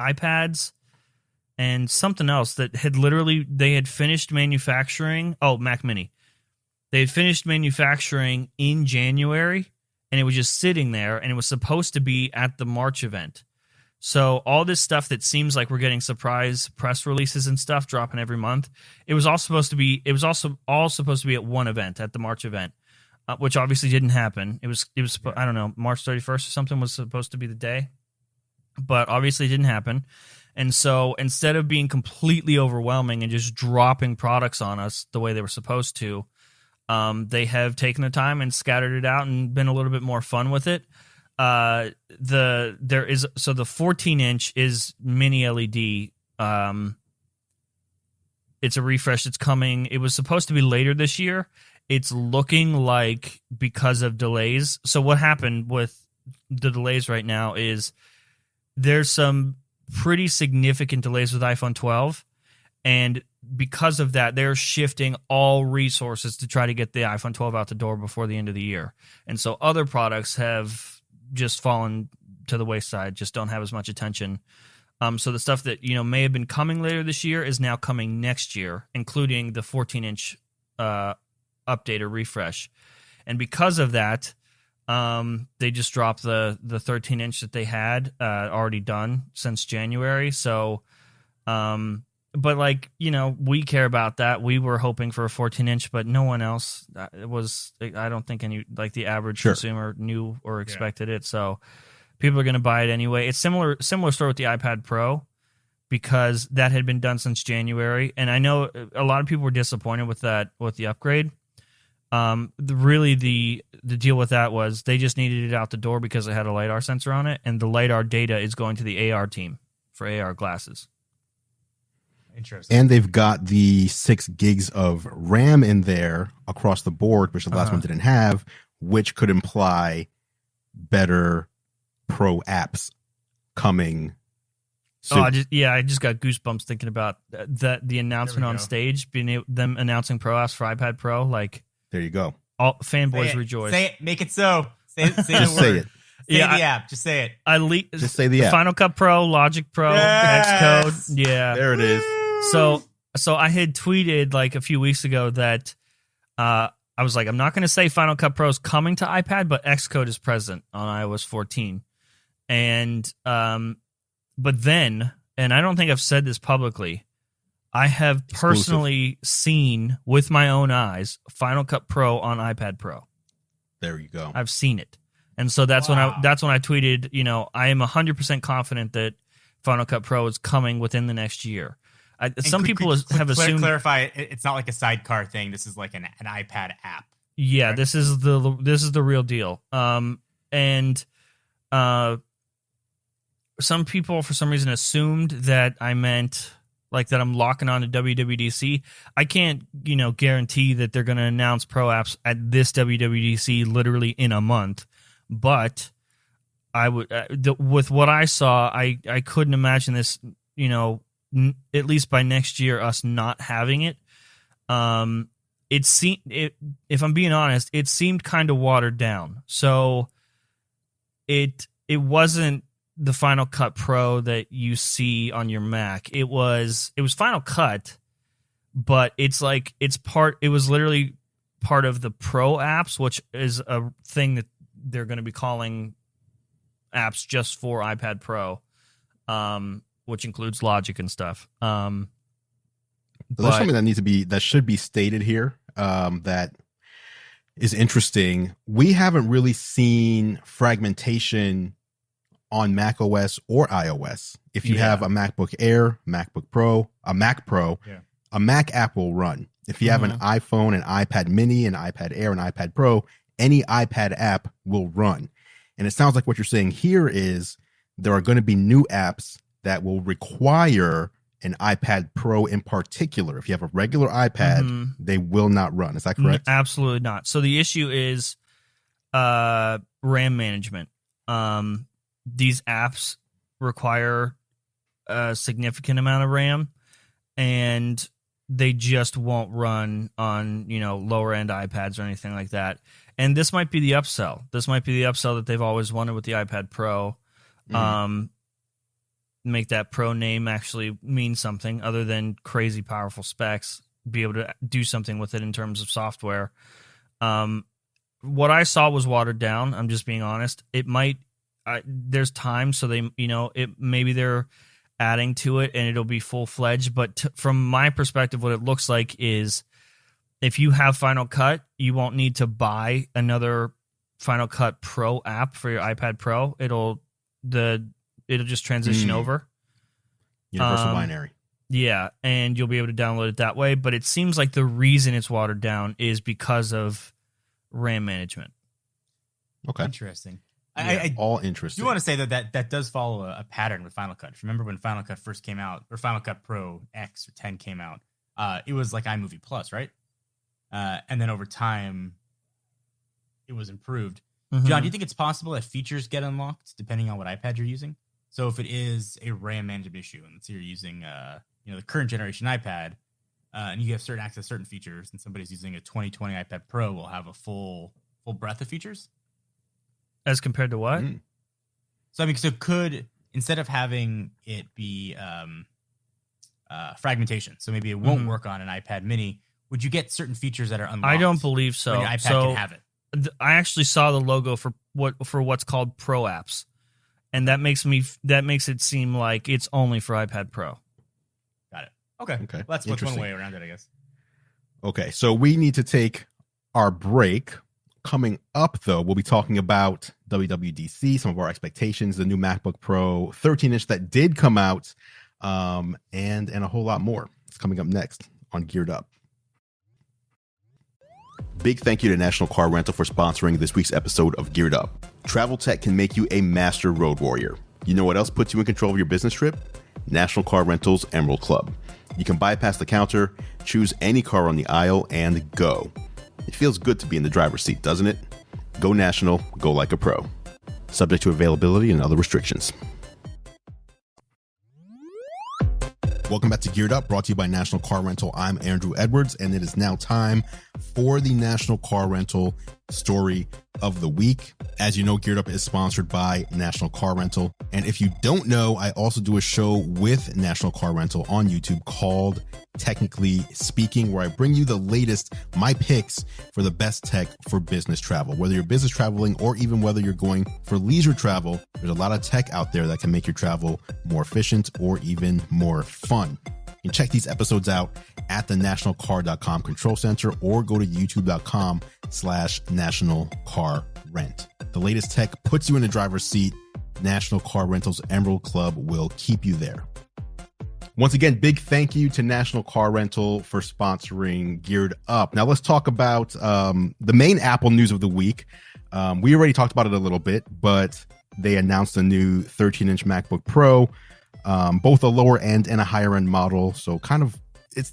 iPads, and something else that had they had finished manufacturing. Oh, Mac Mini. They had finished manufacturing in January, and it was just sitting there, and it was supposed to be at the March event. So all this stuff that seems like we're getting surprise press releases and stuff dropping every month, it was all supposed to be at one event, at the March event, which obviously didn't happen. It was I don't know, March 31st or something was supposed to be the day, but obviously it didn't happen. And so instead of being completely overwhelming and just dropping products on us the way they were supposed to, they have taken the time and scattered it out and been a little bit more fun with it. The 14-inch is mini LED. It's a refresh that's coming. It was supposed to be later this year. It's looking like because of delays. So what happened with the delays right now is there's some pretty significant delays with iPhone 12, and because of that, they're shifting all resources to try to get the iPhone 12 out the door before the end of the year. And so other products have just fallen to the wayside, just don't have as much attention. So the stuff that may have been coming later this year is now coming next year, including the 14-inch update or refresh. And because of that, they just dropped the 13-inch that they had already done since January. So, but we care about that. We were hoping for a 14-inch, but no one else I don't think any, like the average consumer knew or expected it. So people are going to buy it anyway. It's similar story with the iPad Pro, because that had been done since January. And I know a lot of people were disappointed with the upgrade. The deal with that was they just needed it out the door because it had a LiDAR sensor on it, and the LiDAR data is going to the AR team for AR glasses. Interesting. And they've got the 6 gigs of RAM in there across the board, which the last one didn't have, which could imply better Pro apps coming soon. Oh, I just got goosebumps thinking about the announcement on stage, them announcing Pro apps for iPad Pro. Like, there you go. All fanboys rejoice. Say it. Make it so. Say just the word. Say it. Say the app. Just say it. Just say the app. Final Cut Pro, Logic Pro, Yes! Xcode. Yeah. There it is. So So I had tweeted like a few weeks ago that I was like, I'm not going to say Final Cut Pro is coming to iPad, but Xcode is present on iOS 14. And but then, and I don't think I've said this publicly, I have personally seen with my own eyes Final Cut Pro on iPad Pro. There you go. I've seen it. And so that's when I tweeted, I am 100% confident that Final Cut Pro is coming within the next year. Some people have assumed. Clarify, it's not like a sidecar thing. This is like an iPad app. Yeah, right? This is the real deal. Some people for some reason assumed that I meant like that I'm locking on to WWDC. I can't, guarantee that they're going to announce Pro apps at this WWDC literally in a month. But I would, with what I saw, I couldn't imagine this, at least by next year, us not having it. If I'm being honest, it seemed kind of watered down. So it wasn't the Final Cut Pro that you see on your Mac. It was Final Cut, but it was literally part of the Pro apps, which is a thing that they're going to be calling apps just for iPad Pro, which includes Logic and stuff. There's something that should be stated here that is interesting. We haven't really seen fragmentation on Mac OS or iOS. If you have a MacBook Air, MacBook Pro, a Mac Pro, a Mac app will run. If you have an iPhone, an iPad mini, an iPad Air, an iPad Pro, any iPad app will run. And it sounds like what you're saying here is there are going to be new apps that will require an iPad Pro in particular. If you have a regular iPad, they will not run. Is that correct? Absolutely not. So the issue is RAM management. These apps require a significant amount of RAM, and they just won't run on, lower end iPads or anything like that. And this might be the upsell. This might be the upsell that they've always wanted with the iPad Pro. Make that Pro name actually mean something other than crazy powerful specs, be able to do something with it in terms of software. What I saw was watered down. I'm just being honest. It might, there's time. So they, maybe they're adding to it and it'll be full fledged. But from my perspective, what it looks like is if you have Final Cut, you won't need to buy another Final Cut Pro app for your iPad Pro. It'll just transition over. Universal binary. Yeah, and you'll be able to download it that way. But it seems like the reason it's watered down is because of RAM management. Okay. Interesting. All interesting. I do want to say that does follow a pattern with Final Cut. If you remember when Final Cut first came out, or Final Cut Pro X or 10 came out, it was like iMovie Plus, right? And then over time, it was improved. John, do you think it's possible that features get unlocked depending on what iPad you're using? So if it is a RAM management issue, and let's say you're using the current generation iPad, and you have certain access to certain features, and somebody's using a 2020 iPad Pro will have a full breadth of features? As compared to what? So could, instead of having it be fragmentation, so maybe it won't work on an iPad mini, would you get certain features that are unlocked? I don't believe so. When your iPad can have it. I actually saw the logo for what's called Pro apps, and that makes it seem like it's only for iPad Pro. Got it. Okay. Well, that's one way around it, I guess. Okay, so we need to take our break. Coming up, though, we'll be talking about WWDC, some of our expectations, the new MacBook Pro 13-inch that did come out, and a whole lot more. It's coming up next on Geared Up. Big thank you to National Car Rental for sponsoring this week's episode of Geared Up. Travel tech can make you a master road warrior. You know what else puts you in control of your business trip? National Car Rental's Emerald Club. You can bypass the counter, choose any car on the aisle, and go. It feels good to be in the driver's seat, doesn't it? Go national, go like a pro. Subject to availability and other restrictions. Welcome back to Geared Up, brought to you by National Car Rental. I'm Andrew Edwards, and it is now time for the National Car Rental story of the week. As you know, Geared Up is sponsored by National Car Rental. And if you don't know, I also do a show with National Car Rental on YouTube called Technically Speaking, where I bring you the latest, my picks for the best tech for business travel. Whether you're business traveling or even whether you're going for leisure travel, there's a lot of tech out there that can make your travel more efficient or even more fun. You can check these episodes out at the nationalcar.com control center or go to youtube.com/nationalcarrent. The latest tech puts you in the driver's seat. National Car Rental's Emerald Club will keep you there. Once again, big thank you to National Car Rental for sponsoring Geared Up. Now let's talk about the main Apple news of the week. We already talked about it a little bit, but they announced a new 13-inch MacBook Pro, both a lower end and a higher end model. So kind of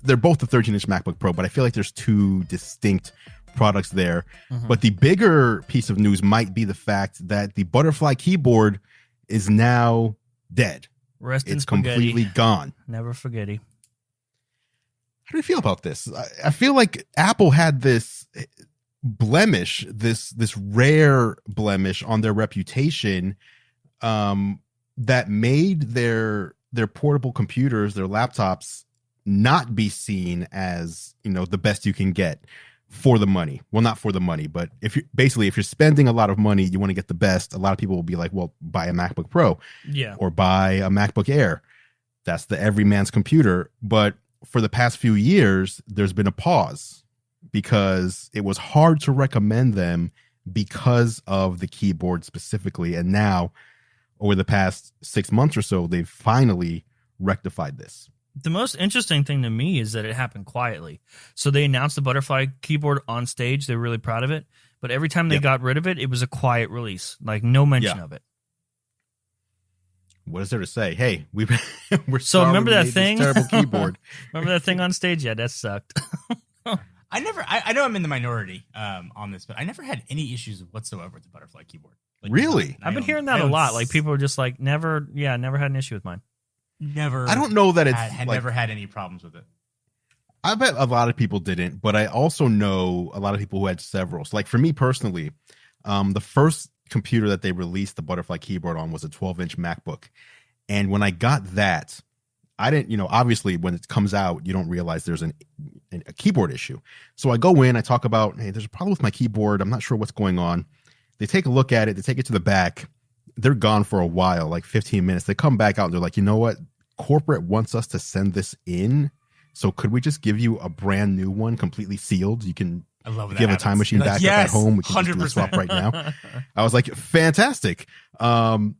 they're both the 13-inch MacBook Pro, but I feel like there's two distinct products there. But the bigger piece of news might be the fact that the butterfly keyboard is now dead. It's completely gone. Never forgetty. How do you feel about this? I feel like Apple had this blemish, this rare blemish on their reputation, that made their portable computers, their laptops, not be seen as, the best you can get for the money. Well, not for the money, but if you're spending a lot of money, you want to get the best. A lot of people will be like, well, buy a MacBook Pro, or buy a MacBook Air. That's the everyman's computer. But for the past few years, there's been a pause because it was hard to recommend them because of the keyboard specifically. And now, over the past 6 months or so, they've finally rectified this. The most interesting thing to me is that it happened quietly. So they announced the butterfly keyboard on stage. They're really proud of it. But every time they got rid of it, it was a quiet release. Like no mention of it. What is there to say? Hey, we're so remember that thing? Terrible keyboard. Remember that thing on stage? Yeah, that sucked. I know I'm in the minority on this, but I never had any issues whatsoever with the butterfly keyboard. Like, really? I've been hearing that a lot. Like people are just like, never had an issue with mine. Never. I don't know that never had any problems with it. I bet a lot of people didn't, but I also know a lot of people who had several. So like for me personally, the first computer that they released the butterfly keyboard on was a 12-inch MacBook. And when I got that, I didn't, obviously when it comes out, you don't realize there's a keyboard issue. So I go in, I talk about, hey, there's a problem with my keyboard. I'm not sure what's going on. They take a look at it. They take it to the back. They're gone for a while, like 15 minutes. They come back out and they're like, you know what? Corporate wants us to send this in. So could we just give you a brand new one, completely sealed? You can give a time machine back up at home. We can just do a swap right now. I was like, fantastic. And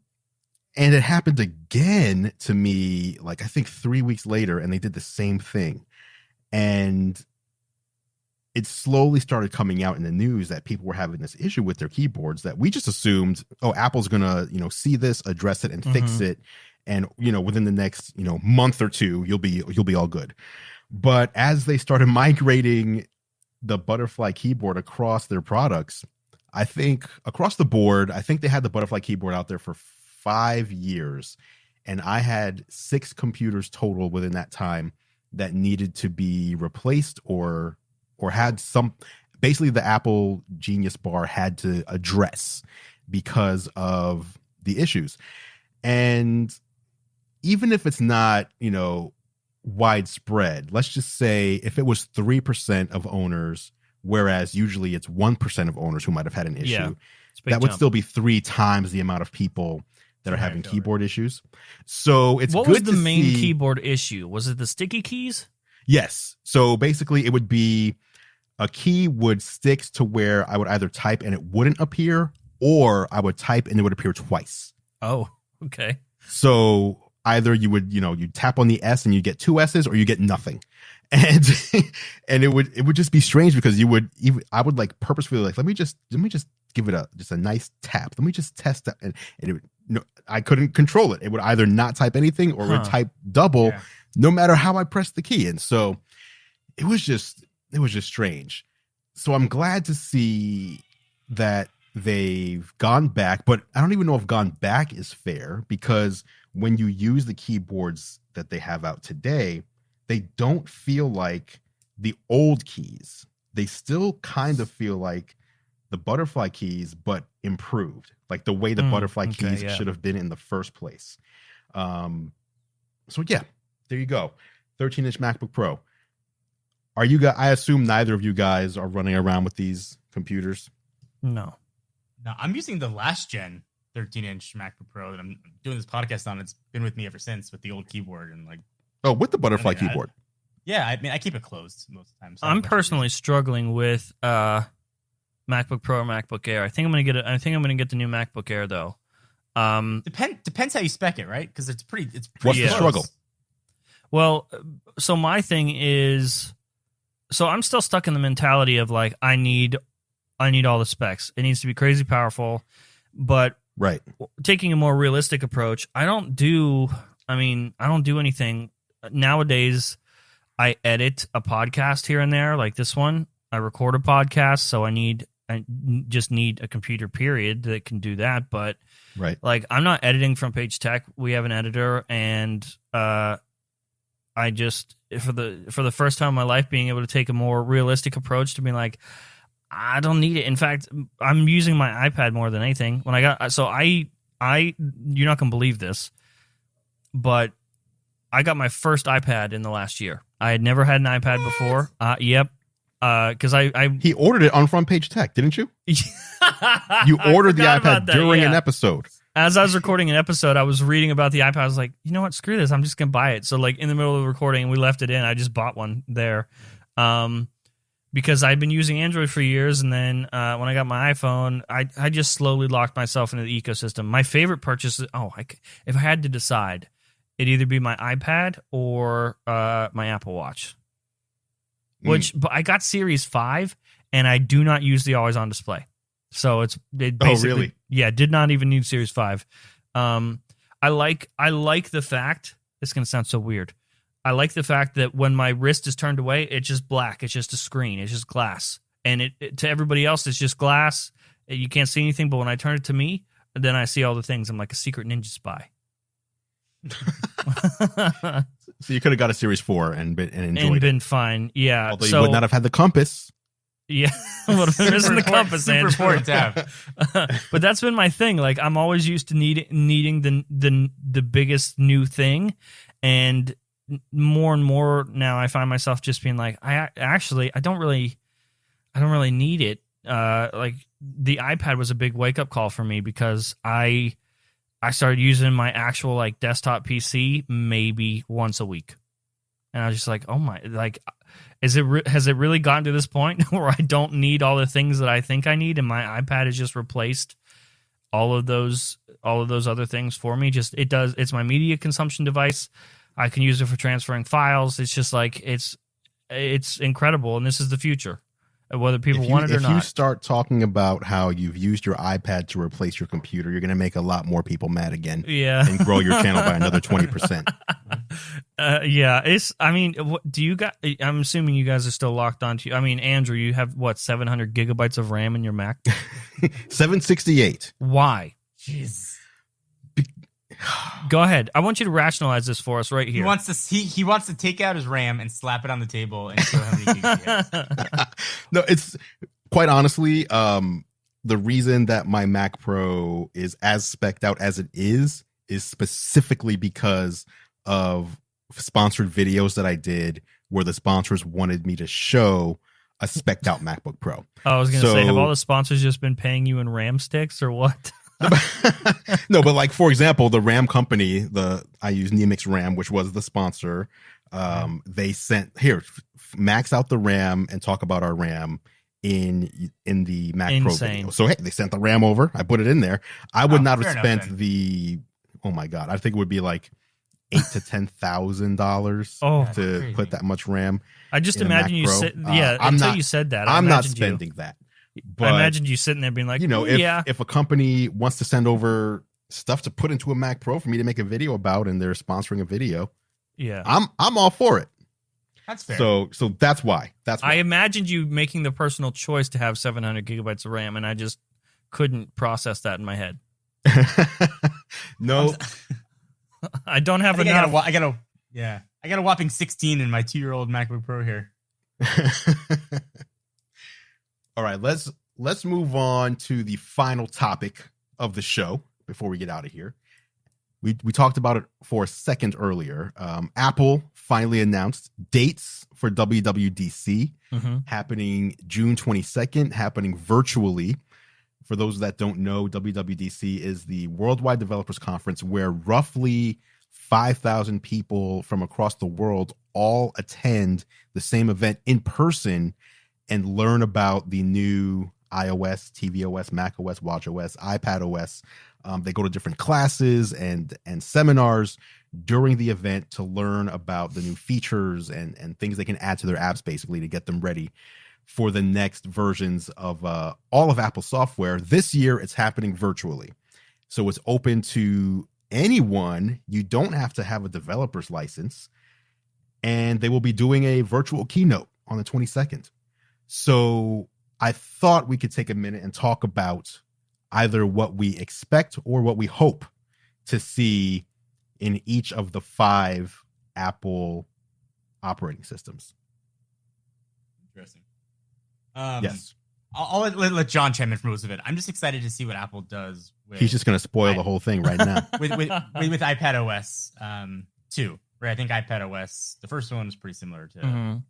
it happened again to me, like I think 3 weeks later, and they did the same thing. And it slowly started coming out in the news that people were having this issue with their keyboards that we just assumed, oh, Apple's going to, see this, address it and fix it. And, within the next, month or two, you'll be all good. But as they started migrating the butterfly keyboard across their products, I think across the board, I think they had the butterfly keyboard out there for 5 years. And I had 6 computers total within that time that needed to be replaced or had basically the Apple Genius Bar had to address because of the issues. And even if it's not, widespread, let's just say if it was 3% of owners, whereas usually it's 1% of owners who might have had an issue, that would still be 3 times the amount of people that are having keyboard issues. So it's what good was the main keyboard issue? Was it the sticky keys? Yes. So basically it would be a key would stick to where I would either type and it wouldn't appear, or I would type and it would appear twice. Oh, okay. So either you would, you tap on the S and you get 2 S's, or you get nothing. And and it would just be strange because I would like purposefully like, let me just give it a nice tap. Let me just test that. And it would, I couldn't control it. It would either not type anything or would type double no matter how I pressed the key. And so it was just strange. So I'm glad to see that they've gone back, but I don't even know if gone back is fair, because when you use the keyboards that they have out today, they don't feel like the old keys. they still kind of feel like the butterfly keys, but improved, like the way the butterfly keys should have been in the first place. So yeah, there you go. 13-inch MacBook Pro. Are you guys? I assume neither of you guys are running around with these computers. No, I'm using the last gen 13-inch MacBook Pro that I'm doing this podcast on. It's been with me ever since, with the old keyboard and like. Oh, with the butterfly keyboard. Yeah, I mean, I keep it closed most of the time. So I'm personally struggling with MacBook Pro or MacBook Air. I think I'm gonna get the new MacBook Air though. Depends how you spec it, right? Because it's pretty. What's the struggle? Well, so my thing is, so I'm still stuck in the mentality of like I need all the specs. It needs to be crazy powerful, but taking a more realistic approach, I don't do anything nowadays. I edit a podcast here and there, like this one. I record a podcast, so I just need a computer, period, that can do that. But like, I'm not editing from Page Tech. We have an editor, and I just, for the first time in my life, being able to take a more realistic approach to being like, I don't need it. In fact, I'm using my iPad more than anything. When you're not gonna believe this, but I got my first iPad in the last year. I had never had an iPad before. Yep. Because he ordered it on Front Page Tech, didn't you? You ordered the iPad during an episode. As I was recording an episode, I was reading about the iPad. I was like, you know what? Screw this. I'm just gonna buy it. So like in the middle of the recording, we left it in. I just bought one there, because I'd been using Android for years, and then when I got my iPhone, I just slowly locked myself into the ecosystem. My favorite purchase, if I had to decide, it'd either be my iPad or my Apple Watch. But I got Series 5, and I do not use the always-on display. So it basically, really? Yeah, did not even need Series 5. I like the fact, it's going to sound so weird. I like the fact that when my wrist is turned away, it's just black. It's just a screen. It's just glass. And to everybody else, it's just glass. You can't see anything. But when I turn it to me, then I see all the things. I'm like a secret ninja spy. So you could have got a Series 4 and enjoyed and been fine. Yeah. Although you would not have had the compass. Yeah, would have been missing the compass. Super important to have. But that's been my thing. Like, I'm always used to needing the biggest new thing, and more now I find myself just being like, I don't really need it. Like, the iPad was a big wake up call for me, because I started using my actual like desktop PC maybe once a week, and I was just like, oh my, like, has it really gotten to this point where I don't need all the things that I think I need, and my iPad has just replaced all of those other things for me? It's my media consumption device. I can use it for transferring files. It's just like, it's incredible, and this is the future, whether people want it or not. If you start talking about how you've used your iPad to replace your computer, you're going to make a lot more people mad again. Yeah. And grow your channel by another 20%. Yeah. I'm assuming you guys are still locked onto, Andrew, you have 700 gigabytes of RAM in your Mac? 768. Why? Jeez. Go ahead. I want you to rationalize this for us right here. He wants to take out his RAM and slap it on the table and show how many gigs he has. No, it's quite honestly, the reason that my Mac Pro is as spec'd out as it is specifically because of sponsored videos that I did where the sponsors wanted me to show a spec'd out MacBook Pro. I was going to say, have all the sponsors just been paying you in RAM sticks or what? No, but like, for example, the RAM company, I use Nemix RAM, which was the sponsor. They sent max out the RAM and talk about our RAM in the Mac Pro video. So hey, they sent the RAM over. I put it in there. I would not have spent oh my God, I think it would be like $8,000 to $10,000 to put that much RAM. I just imagine you said, you said that. I'm not spending that. But I imagined you sitting there being like, if a company wants to send over stuff to put into a Mac Pro for me to make a video about, and they're sponsoring a video, I'm all for it. That's fair. So that's why. I imagined you making the personal choice to have 700 gigabytes of RAM, and I just couldn't process that in my head. No, I don't have enough. I got a whopping 16 in my 2-year-old MacBook Pro here. All right, let's move on to the final topic of the show before we get out of here. We talked about it for a second earlier. Apple finally announced dates for WWDC happening June 22nd, happening virtually. For those that don't know, WWDC is the Worldwide Developers Conference where roughly 5,000 people from across the world all attend the same event in person and learn about the new iOS, tvOS, macOS, watchOS, iPadOS. They go to different classes and seminars during the event to learn about the new features and things they can add to their apps, basically, to get them ready for the next versions of all of Apple software. This year, it's happening virtually. So it's open to anyone. You don't have to have a developer's license. And they will be doing a virtual keynote on the 22nd. So I thought we could take a minute and talk about either what we expect or what we hope to see in each of the 5 Apple operating systems. Interesting. Yes. I'll let John chime in for most of it. I'm just excited to see what Apple does with... He's just going to spoil the whole thing right now. with iPadOS 2, right? I think iPadOS, the first one was pretty similar to, to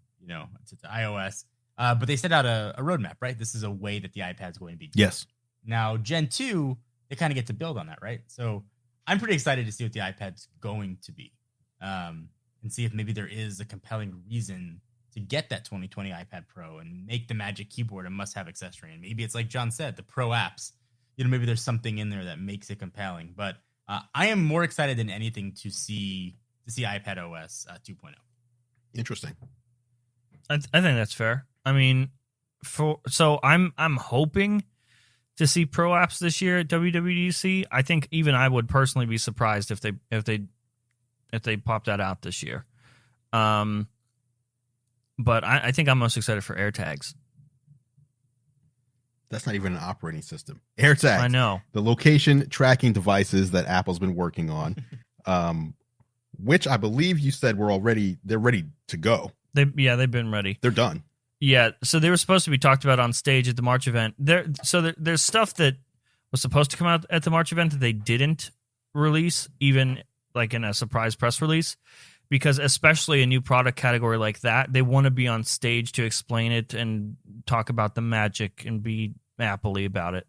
iOS. But they set out a roadmap, right? This is a way that the iPad's going to be. Yes. Now, Gen 2, they kind of get to build on that, right? So I'm pretty excited to see what the iPad's going to be and see if maybe there is a compelling reason to get that 2020 iPad Pro and make the Magic Keyboard a must-have accessory. And maybe it's like John said, the Pro apps. Maybe there's something in there that makes it compelling. But I am more excited than anything to see iPadOS 2.0. Interesting. I think that's fair. I mean, I'm hoping to see Pro apps this year at WWDC. I think even I would personally be surprised if they pop that out this year. But I think I'm most excited for AirTags. That's not even an operating system. AirTags. I know. The location tracking devices that Apple's been working on, which I believe you said they're ready to go. They've been ready. They're done. Yeah, so they were supposed to be talked about on stage at the March event. There's stuff that was supposed to come out at the March event that they didn't release, even like in a surprise press release, because especially a new product category like that, they want to be on stage to explain it and talk about the magic and be Apple-y about it.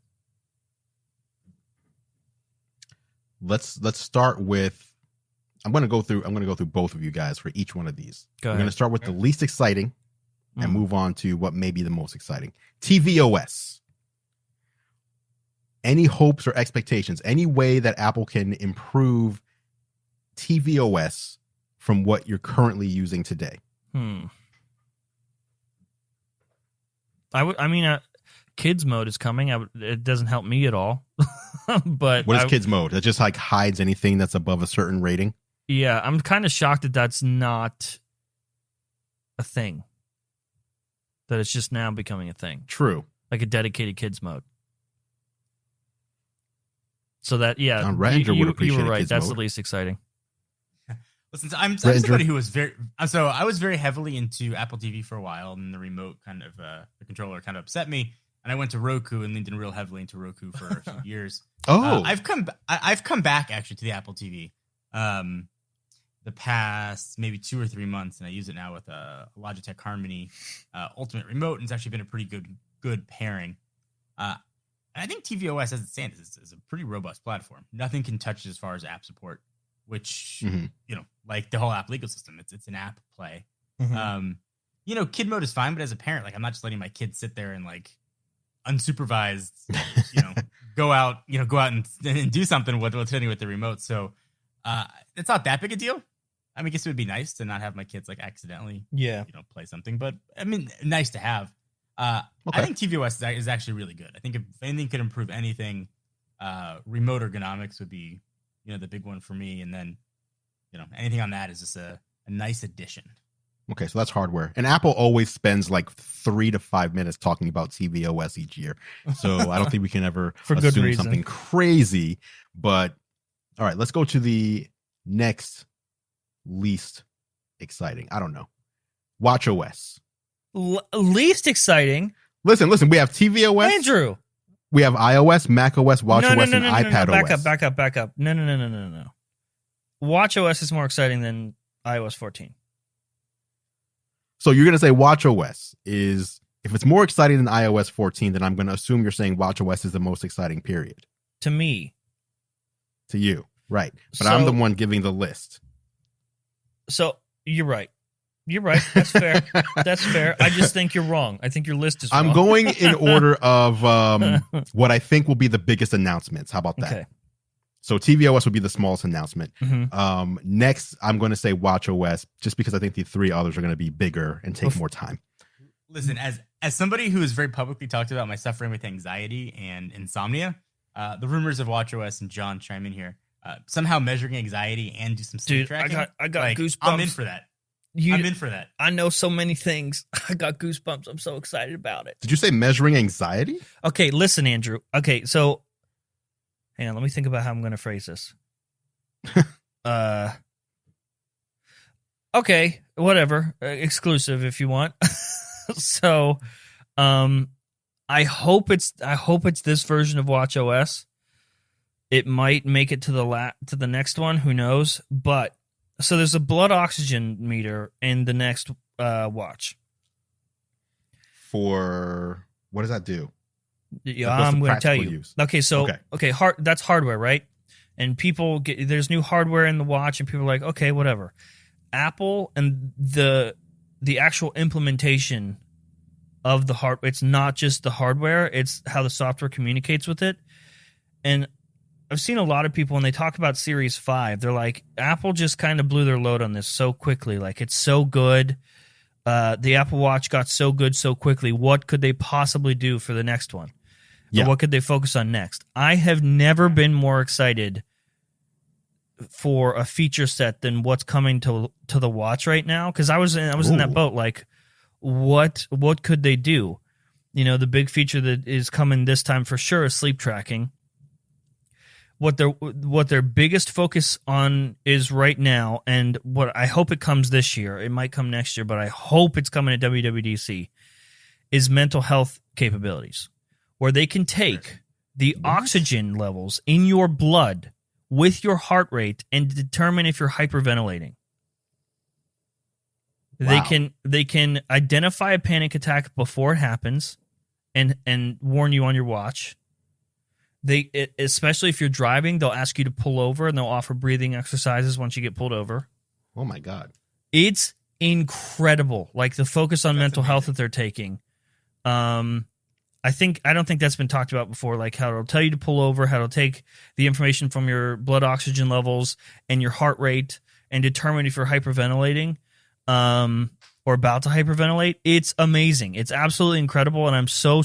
Let's start with. I'm going to go through both of you guys for each one of these. We're going to start with the least exciting and move on to what may be the most exciting. tvOS. Any hopes or expectations? Any way that Apple can improve tvOS from what you're currently using today? Kids mode is coming. It doesn't help me at all. But what is kids mode? It just like hides anything that's above a certain rating. Yeah, I'm kind of shocked that that's not a thing. That it's just now becoming a thing. True. Like a dedicated kids mode. So that, yeah, John Redinger would appreciate you were right. That's mode. the least exciting. Listen, I'm somebody who was I was very heavily into Apple TV for a while, and the remote kind of, the controller kind of upset me. And I went to Roku and leaned in real heavily into Roku for a few years. I've come back actually to the Apple TV. The past maybe 2 or 3 months, and I use it now with a Logitech Harmony Ultimate Remote, and it's actually been a pretty good pairing. And I think tvOS, as it stands, is a pretty robust platform. Nothing can touch it as far as app support, which like the whole Apple ecosystem, it's an app play. Kid mode is fine, but as a parent, like I'm not just letting my kids sit there and like unsupervised, go out and do something with sitting with the remote. So it's not that big a deal. I mean, I guess it would be nice to not have my kids like accidentally, play something. But I mean, nice to have. I think tvOS is actually really good. I think if anything could improve anything, remote ergonomics would be, the big one for me. And then, anything on that is just a nice addition. Okay, so that's hardware. And Apple always spends like 3 to 5 minutes talking about tvOS each year. So I don't think we can ever assume something crazy. But all right, let's go to the next least exciting. I don't know. watchOS. Least exciting. Listen. We have tvOS. Andrew. We have iOS, macOS, watchOS, and iPadOS. Back up. No. watchOS is more exciting than iOS 14. So you're going to say watchOS is, if it's more exciting than iOS 14, then I'm going to assume you're saying watchOS is the most exciting, period. To me. To you. Right. But I'm the one giving the list. So you're right. That's fair. That's fair. I just think you're wrong. I think your list is wrong. I'm going in order of what I think will be the biggest announcements. How about that? Okay. So tvOS would be the smallest announcement. Mm-hmm. Next, I'm going to say watchOS, just because I think the three others are going to be bigger and take more time. Listen, as somebody who has very publicly talked about my suffering with anxiety and insomnia, the rumors of watchOS, and John, chime in here, somehow measuring anxiety and do some sleep tracking. I got goosebumps. I'm in for that. I'm in for that. I know so many things. I got goosebumps. I'm so excited about it. Did you say measuring anxiety? Okay, listen, Andrew. Okay, so hang on. Let me think about how I'm going to phrase this. Okay, whatever. Exclusive if you want. So, I hope it's this version of watchOS. It might make it to the next one. Who knows? But so there's a blood oxygen meter in the next watch. For what does that do? Yeah, I'm going to tell you. Use? Okay, so that's hardware, right? And there's new hardware in the watch, and people are like, okay, whatever. Apple and the actual implementation of the hardware. It's not just the hardware; it's how the software communicates with it. And I've seen a lot of people when they talk about Series 5, they're like, Apple just kind of blew their load on this so quickly. Like, it's so good. The Apple Watch got so good so quickly. What could they possibly do for the next one? Yeah. Or what could they focus on next? I have never been more excited for a feature set than what's coming to the watch right now. Because I was in that boat. Like, what could they do? You know, the big feature that is coming this time for sure is sleep tracking. What their biggest focus on is right now, and what I hope it comes this year. It might come next year, but I hope it's coming at WWDC. Is mental health capabilities, where they can take the oxygen levels in your blood with your heart rate and determine if you're hyperventilating. Wow. They can identify a panic attack before it happens, and warn you on your watch. Especially if you're driving, they'll ask you to pull over, and they'll offer breathing exercises once you get pulled over. Oh my God. It's incredible. Like the focus on mental health that they're taking. I don't think that's been talked about before, like how it'll tell you to pull over, how it'll take the information from your blood oxygen levels and your heart rate and determine if you're hyperventilating, or about to hyperventilate. It's amazing. It's absolutely incredible. And I'm so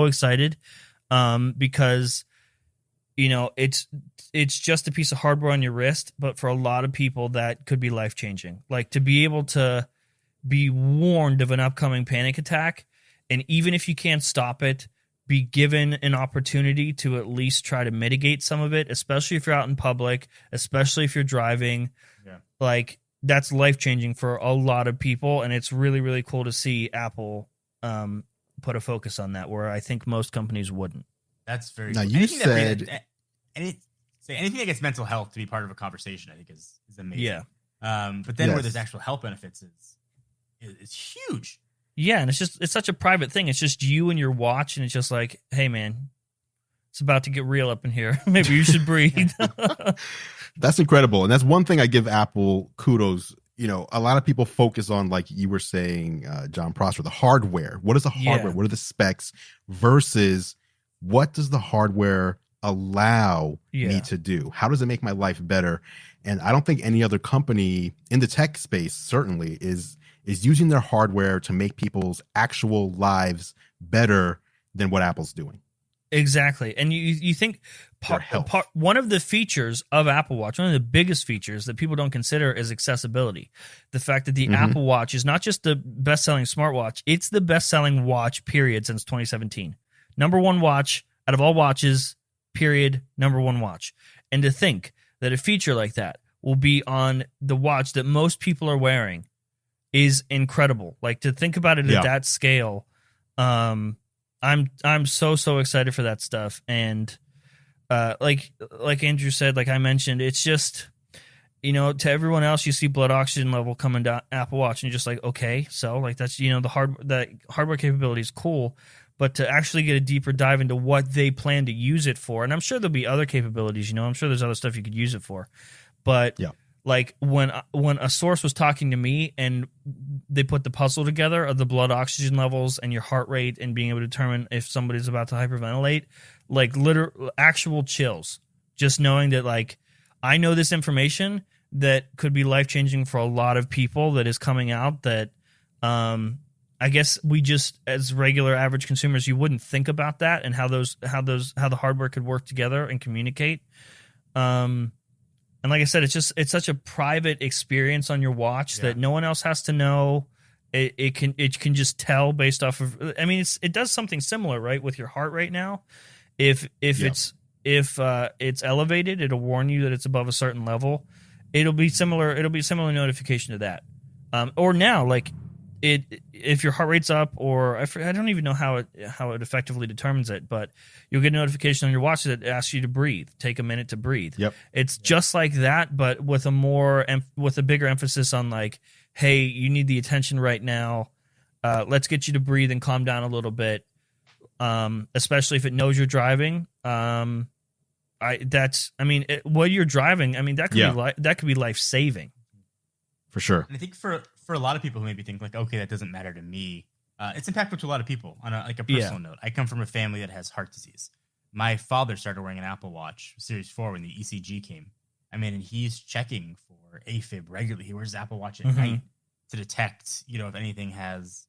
excited. Because, you know, it's just a piece of hardware on your wrist, but for a lot of people that could be life-changing. Like to be able to be warned of an upcoming panic attack, and even if you can't stop it, be given an opportunity to at least try to mitigate some of it, especially if you're out in public, especially if you're driving. Yeah. Like that's life-changing for a lot of people, and it's really, really cool to see Apple put a focus on that, where I think most companies wouldn't. That's very now cool. You said anything that gets mental health to be part of a conversation, I think is amazing. Yeah. But then where there's actual health benefits is huge. Yeah, and it's such a private thing. It's just you and your watch, and it's just like, hey man, it's about to get real up in here. Maybe you should breathe. That's incredible. And that's one thing I give Apple kudos. You know, a lot of people focus on, like you were saying, Jon Prosser, the hardware. What is the hardware? What are the specs versus what does the hardware allow me to do? How does it make my life better? And I don't think any other company in the tech space certainly is using their hardware to make people's actual lives better than what Apple's doing. Exactly. And you think one of the features of Apple Watch, one of the biggest features that people don't consider is accessibility. The fact that the Apple Watch is not just the best-selling smartwatch, it's the best-selling watch, period, since 2017. Number one watch out of all watches, period, number one watch. And to think that a feature like that will be on the watch that most people are wearing is incredible. Like to think about it at that scale, I'm so excited for that stuff. And like Andrew said, like I mentioned, it's just, to everyone else, you see blood oxygen level coming down Apple Watch, and you're just like, okay, so like that's the hardware capability is cool, but to actually get a deeper dive into what they plan to use it for, and I'm sure there'll be other capabilities. I'm sure there's other stuff you could use it for, but yeah. Like when a source was talking to me and they put the puzzle together of the blood oxygen levels and your heart rate and being able to determine if somebody's about to hyperventilate, like literal actual chills, just knowing that like I know this information that could be life-changing for a lot of people that is coming out that I guess we just as regular average consumers, you wouldn't think about that and how the hardware could work together and communicate. And like I said, it's such a private experience on your watch that no one else has to know. It can just tell based off of. I mean, it does something similar, right, with your heart rate now. If it's elevated, it'll warn you that it's above a certain level. It'll be similar notification to that. Or now, like if your heart rate's up, or I don't even know how it effectively determines it, but you'll get a notification on your watch that asks you to breathe. Take a minute to breathe. Yep. It's just like that, but with a bigger emphasis on like, hey, you need the attention right now. Let's get you to breathe and calm down a little bit. Especially if it knows you're driving. While you're driving, I mean, that could be life saving. For sure. And I think for a lot of people who maybe think like, okay, that doesn't matter to me, it's impactful to a lot of people on a personal note. I come from a family that has heart disease. My father started wearing an Apple Watch Series 4 when the ECG came. I mean, and he's checking for AFib regularly. He wears his Apple Watch at night to detect, if anything has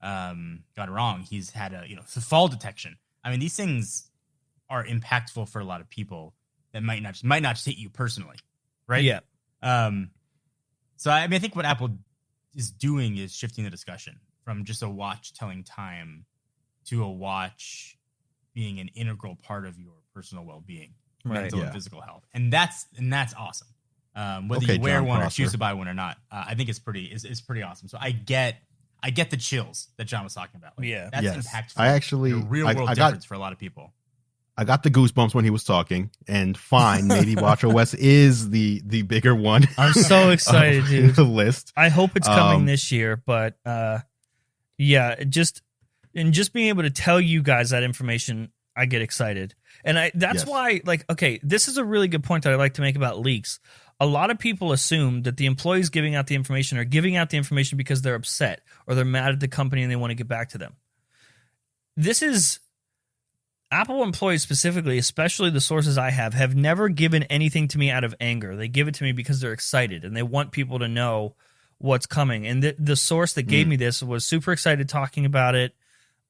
gone wrong. He's had fall detection. I mean, these things are impactful for a lot of people that might not just hit you personally, right? Yeah. So I mean, I think what Apple is doing is shifting the discussion from just a watch telling time to a watch being an integral part of your personal well-being, mental and physical health, and that's awesome. Whether you wear Jon one Prosser. or choose to buy one or not, I think it's pretty awesome. So I get the chills that John was talking about. Like, that's impactful. I actually real world difference for a lot of people. I got the goosebumps when he was talking, and fine, maybe watchOS is the bigger one. I'm so excited, dude. The list. I hope it's coming this year, but just being able to tell you guys that information, I get excited. And that's why, like, okay, this is a really good point that I like to make about leaks. A lot of people assume that the employees giving out the information are giving out the information because they're upset or they're mad at the company and they want to get back to them. This is Apple employees specifically, especially the sources I have never given anything to me out of anger. They give it to me because they're excited and they want people to know what's coming. And the source that gave me this was super excited talking about it.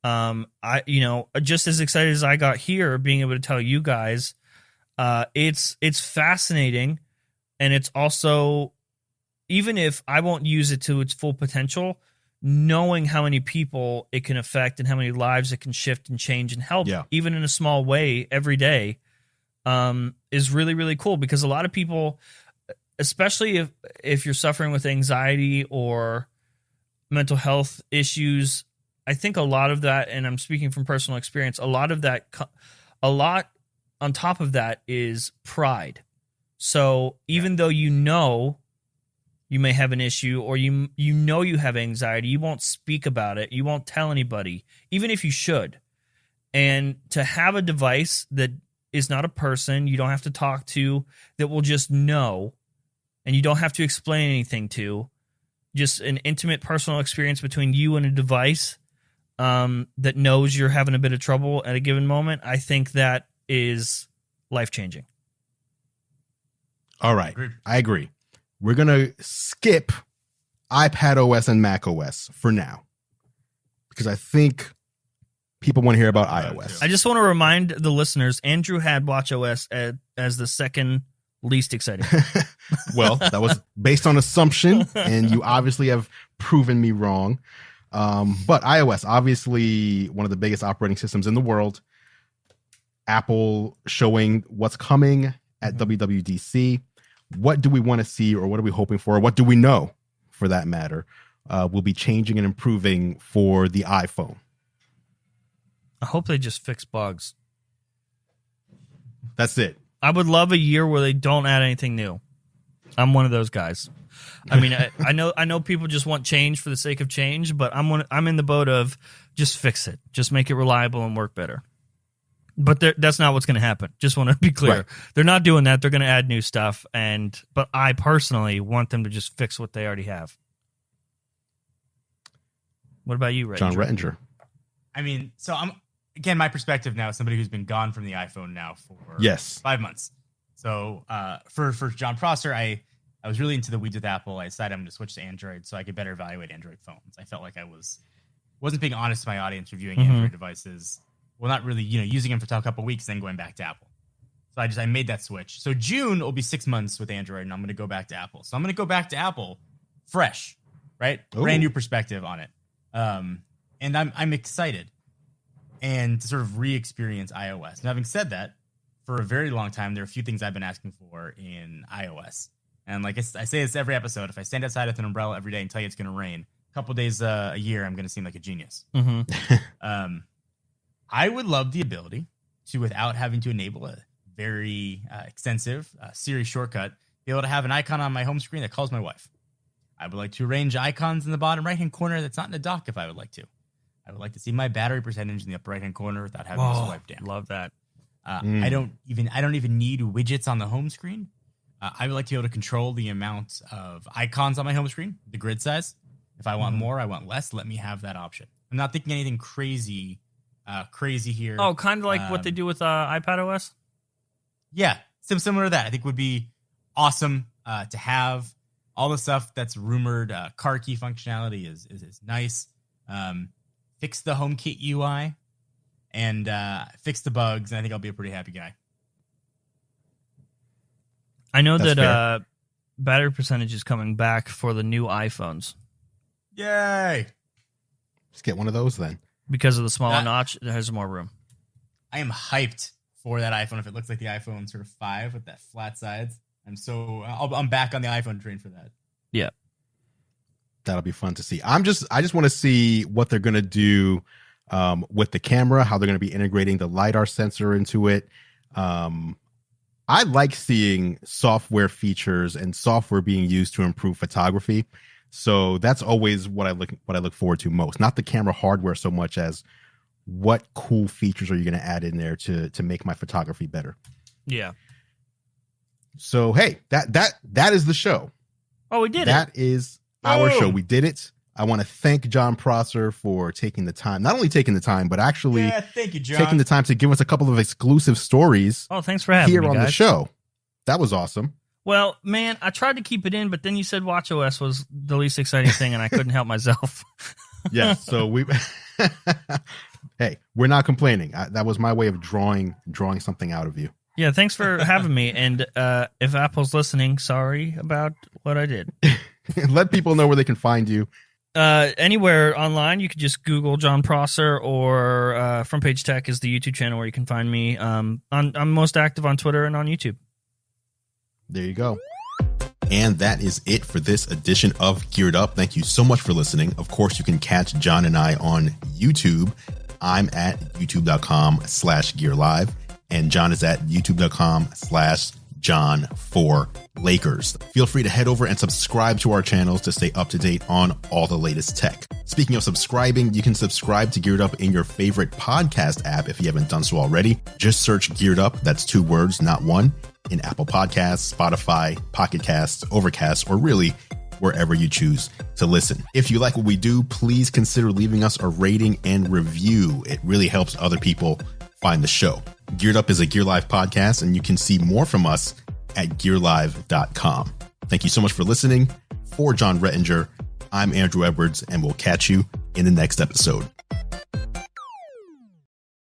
Just as excited as I got here, being able to tell you guys, it's fascinating. And it's also, even if I won't use it to its full potential, knowing how many people it can affect and how many lives it can shift and change and help, even in a small way every day, is really, really cool. Because a lot of people, especially if you're suffering with anxiety or mental health issues, I think a lot of that, and I'm speaking from personal experience, a lot on top of that is pride. So even though you may have an issue or you have anxiety, you won't speak about it. You won't tell anybody, even if you should. And to have a device that is not a person you don't have to talk to, that will just know, and you don't have to explain anything to, just an intimate personal experience between you and a device that knows you're having a bit of trouble at a given moment, I think that is life-changing. All right. I agree. We're going to skip iPadOS and macOS for now, because I think people want to hear about iOS. I just want to remind the listeners, Andrew had watchOS as the second least exciting. Well, that was based on assumption, and you obviously have proven me wrong. But iOS, obviously one of the biggest operating systems in the world. Apple showing what's coming at WWDC. What do we want to see, or what are we hoping for? What do we know, for that matter, will be changing and improving for the iPhone? I hope they just fix bugs. That's it. I would love a year where they don't add anything new. I'm one of those guys. I mean, I know people just want change for the sake of change, but I'm in the boat of just fix it, just make it reliable and work better. But that's not what's going to happen. Just want to be clear. Right. They're not doing that. They're going to add new stuff, but I personally want them to just fix what they already have. What about you, Ray? Jon Rettinger. I mean, so again, my perspective now, somebody who's been gone from the iPhone now for 5 months. So for Jon Prosser, I was really into the weeds with Apple. I decided I'm going to switch to Android so I could better evaluate Android phones. I felt like I wasn't being honest to my audience reviewing Android devices. Well, not really, using them for a couple of weeks, then going back to Apple. So I made that switch. So June will be 6 months with Android, and I'm going to go back to Apple. So I'm going to go back to Apple fresh, right? Ooh. Brand new perspective on it. And I'm excited and to sort of re-experience iOS. And having said that, for a very long time, there are a few things I've been asking for in iOS. And like I say this every episode, if I stand outside with an umbrella every day and tell you it's going to rain, a couple days a year, I'm going to seem like a genius. Mm-hmm. I would love the ability to, without having to enable a very extensive Siri shortcut, be able to have an icon on my home screen that calls my wife. I would like to arrange icons in the bottom right-hand corner that's not in the dock if I would like to. I would like to see my battery percentage in the upper right-hand corner without having to swipe down. Love that. I don't even need widgets on the home screen. I would like to be able to control the amount of icons on my home screen, the grid size. If I want more, I want less. Let me have that option. I'm not thinking anything crazy here. Oh, kind of like what they do with iPadOS? Yeah, similar to that. I think would be awesome to have. All the stuff that's rumored, car key functionality is nice. Fix the HomeKit UI and fix the bugs, and I think I'll be a pretty happy guy. I know that battery percentage is coming back for the new iPhones. Yay! Just get one of those then. Because of the smaller notch, it has more room. I am hyped for that iPhone if it looks like the iPhone sort of 5 with that flat sides. I'm back on the iPhone train for that. Yeah. That'll be fun to see. I just want to see what they're going to do with the camera, how they're going to be integrating the LiDAR sensor into it. I like seeing software features and software being used to improve photography. So that's always what I look forward to most. Not the camera hardware so much as what cool features are you going to add in there to make my photography better. Yeah. So hey, that is the show. Oh, we did That is our show. We did it. I want to thank Jon Prosser for taking the time, not only taking the time, but actually thank you, John. taking the time to give us a couple of exclusive stories. Oh, thanks for having me, here on guys. the show. That was awesome. Well, man, I tried to keep it in, but then you said watchOS was the least exciting thing, and I couldn't help myself. Yeah, so hey, we're not complaining. That was my way of drawing something out of you. Yeah, thanks for having me. And if Apple's listening, sorry about what I did. Let people know where they can find you. Anywhere online, you could just Google Jon Prosser, or Front Page Tech is the YouTube channel where you can find me. I'm most active on Twitter and on YouTube. There you go. And that is it for this edition of Geared Up. Thank you so much for listening. Of course, you can catch John and I on YouTube. I'm at youtube.com/gearlive. And John is at youtube.com/John4Lakers. Feel free to head over and subscribe to our channels to stay up to date on all the latest tech. Speaking of subscribing, you can subscribe to Geared Up in your favorite podcast app if you haven't done so already. Just search Geared Up, that's 2 words, not one, in Apple Podcasts, Spotify, Pocket Casts, Overcast, or really wherever you choose to listen. If you like what we do, please consider leaving us a rating and review. It really helps other people find the show. Geared Up is a Gear Live podcast, and you can see more from us at gearlive.com. Thank you so much for listening. For Jon Rettinger, I'm Andrew Edwards, and we'll catch you in the next episode.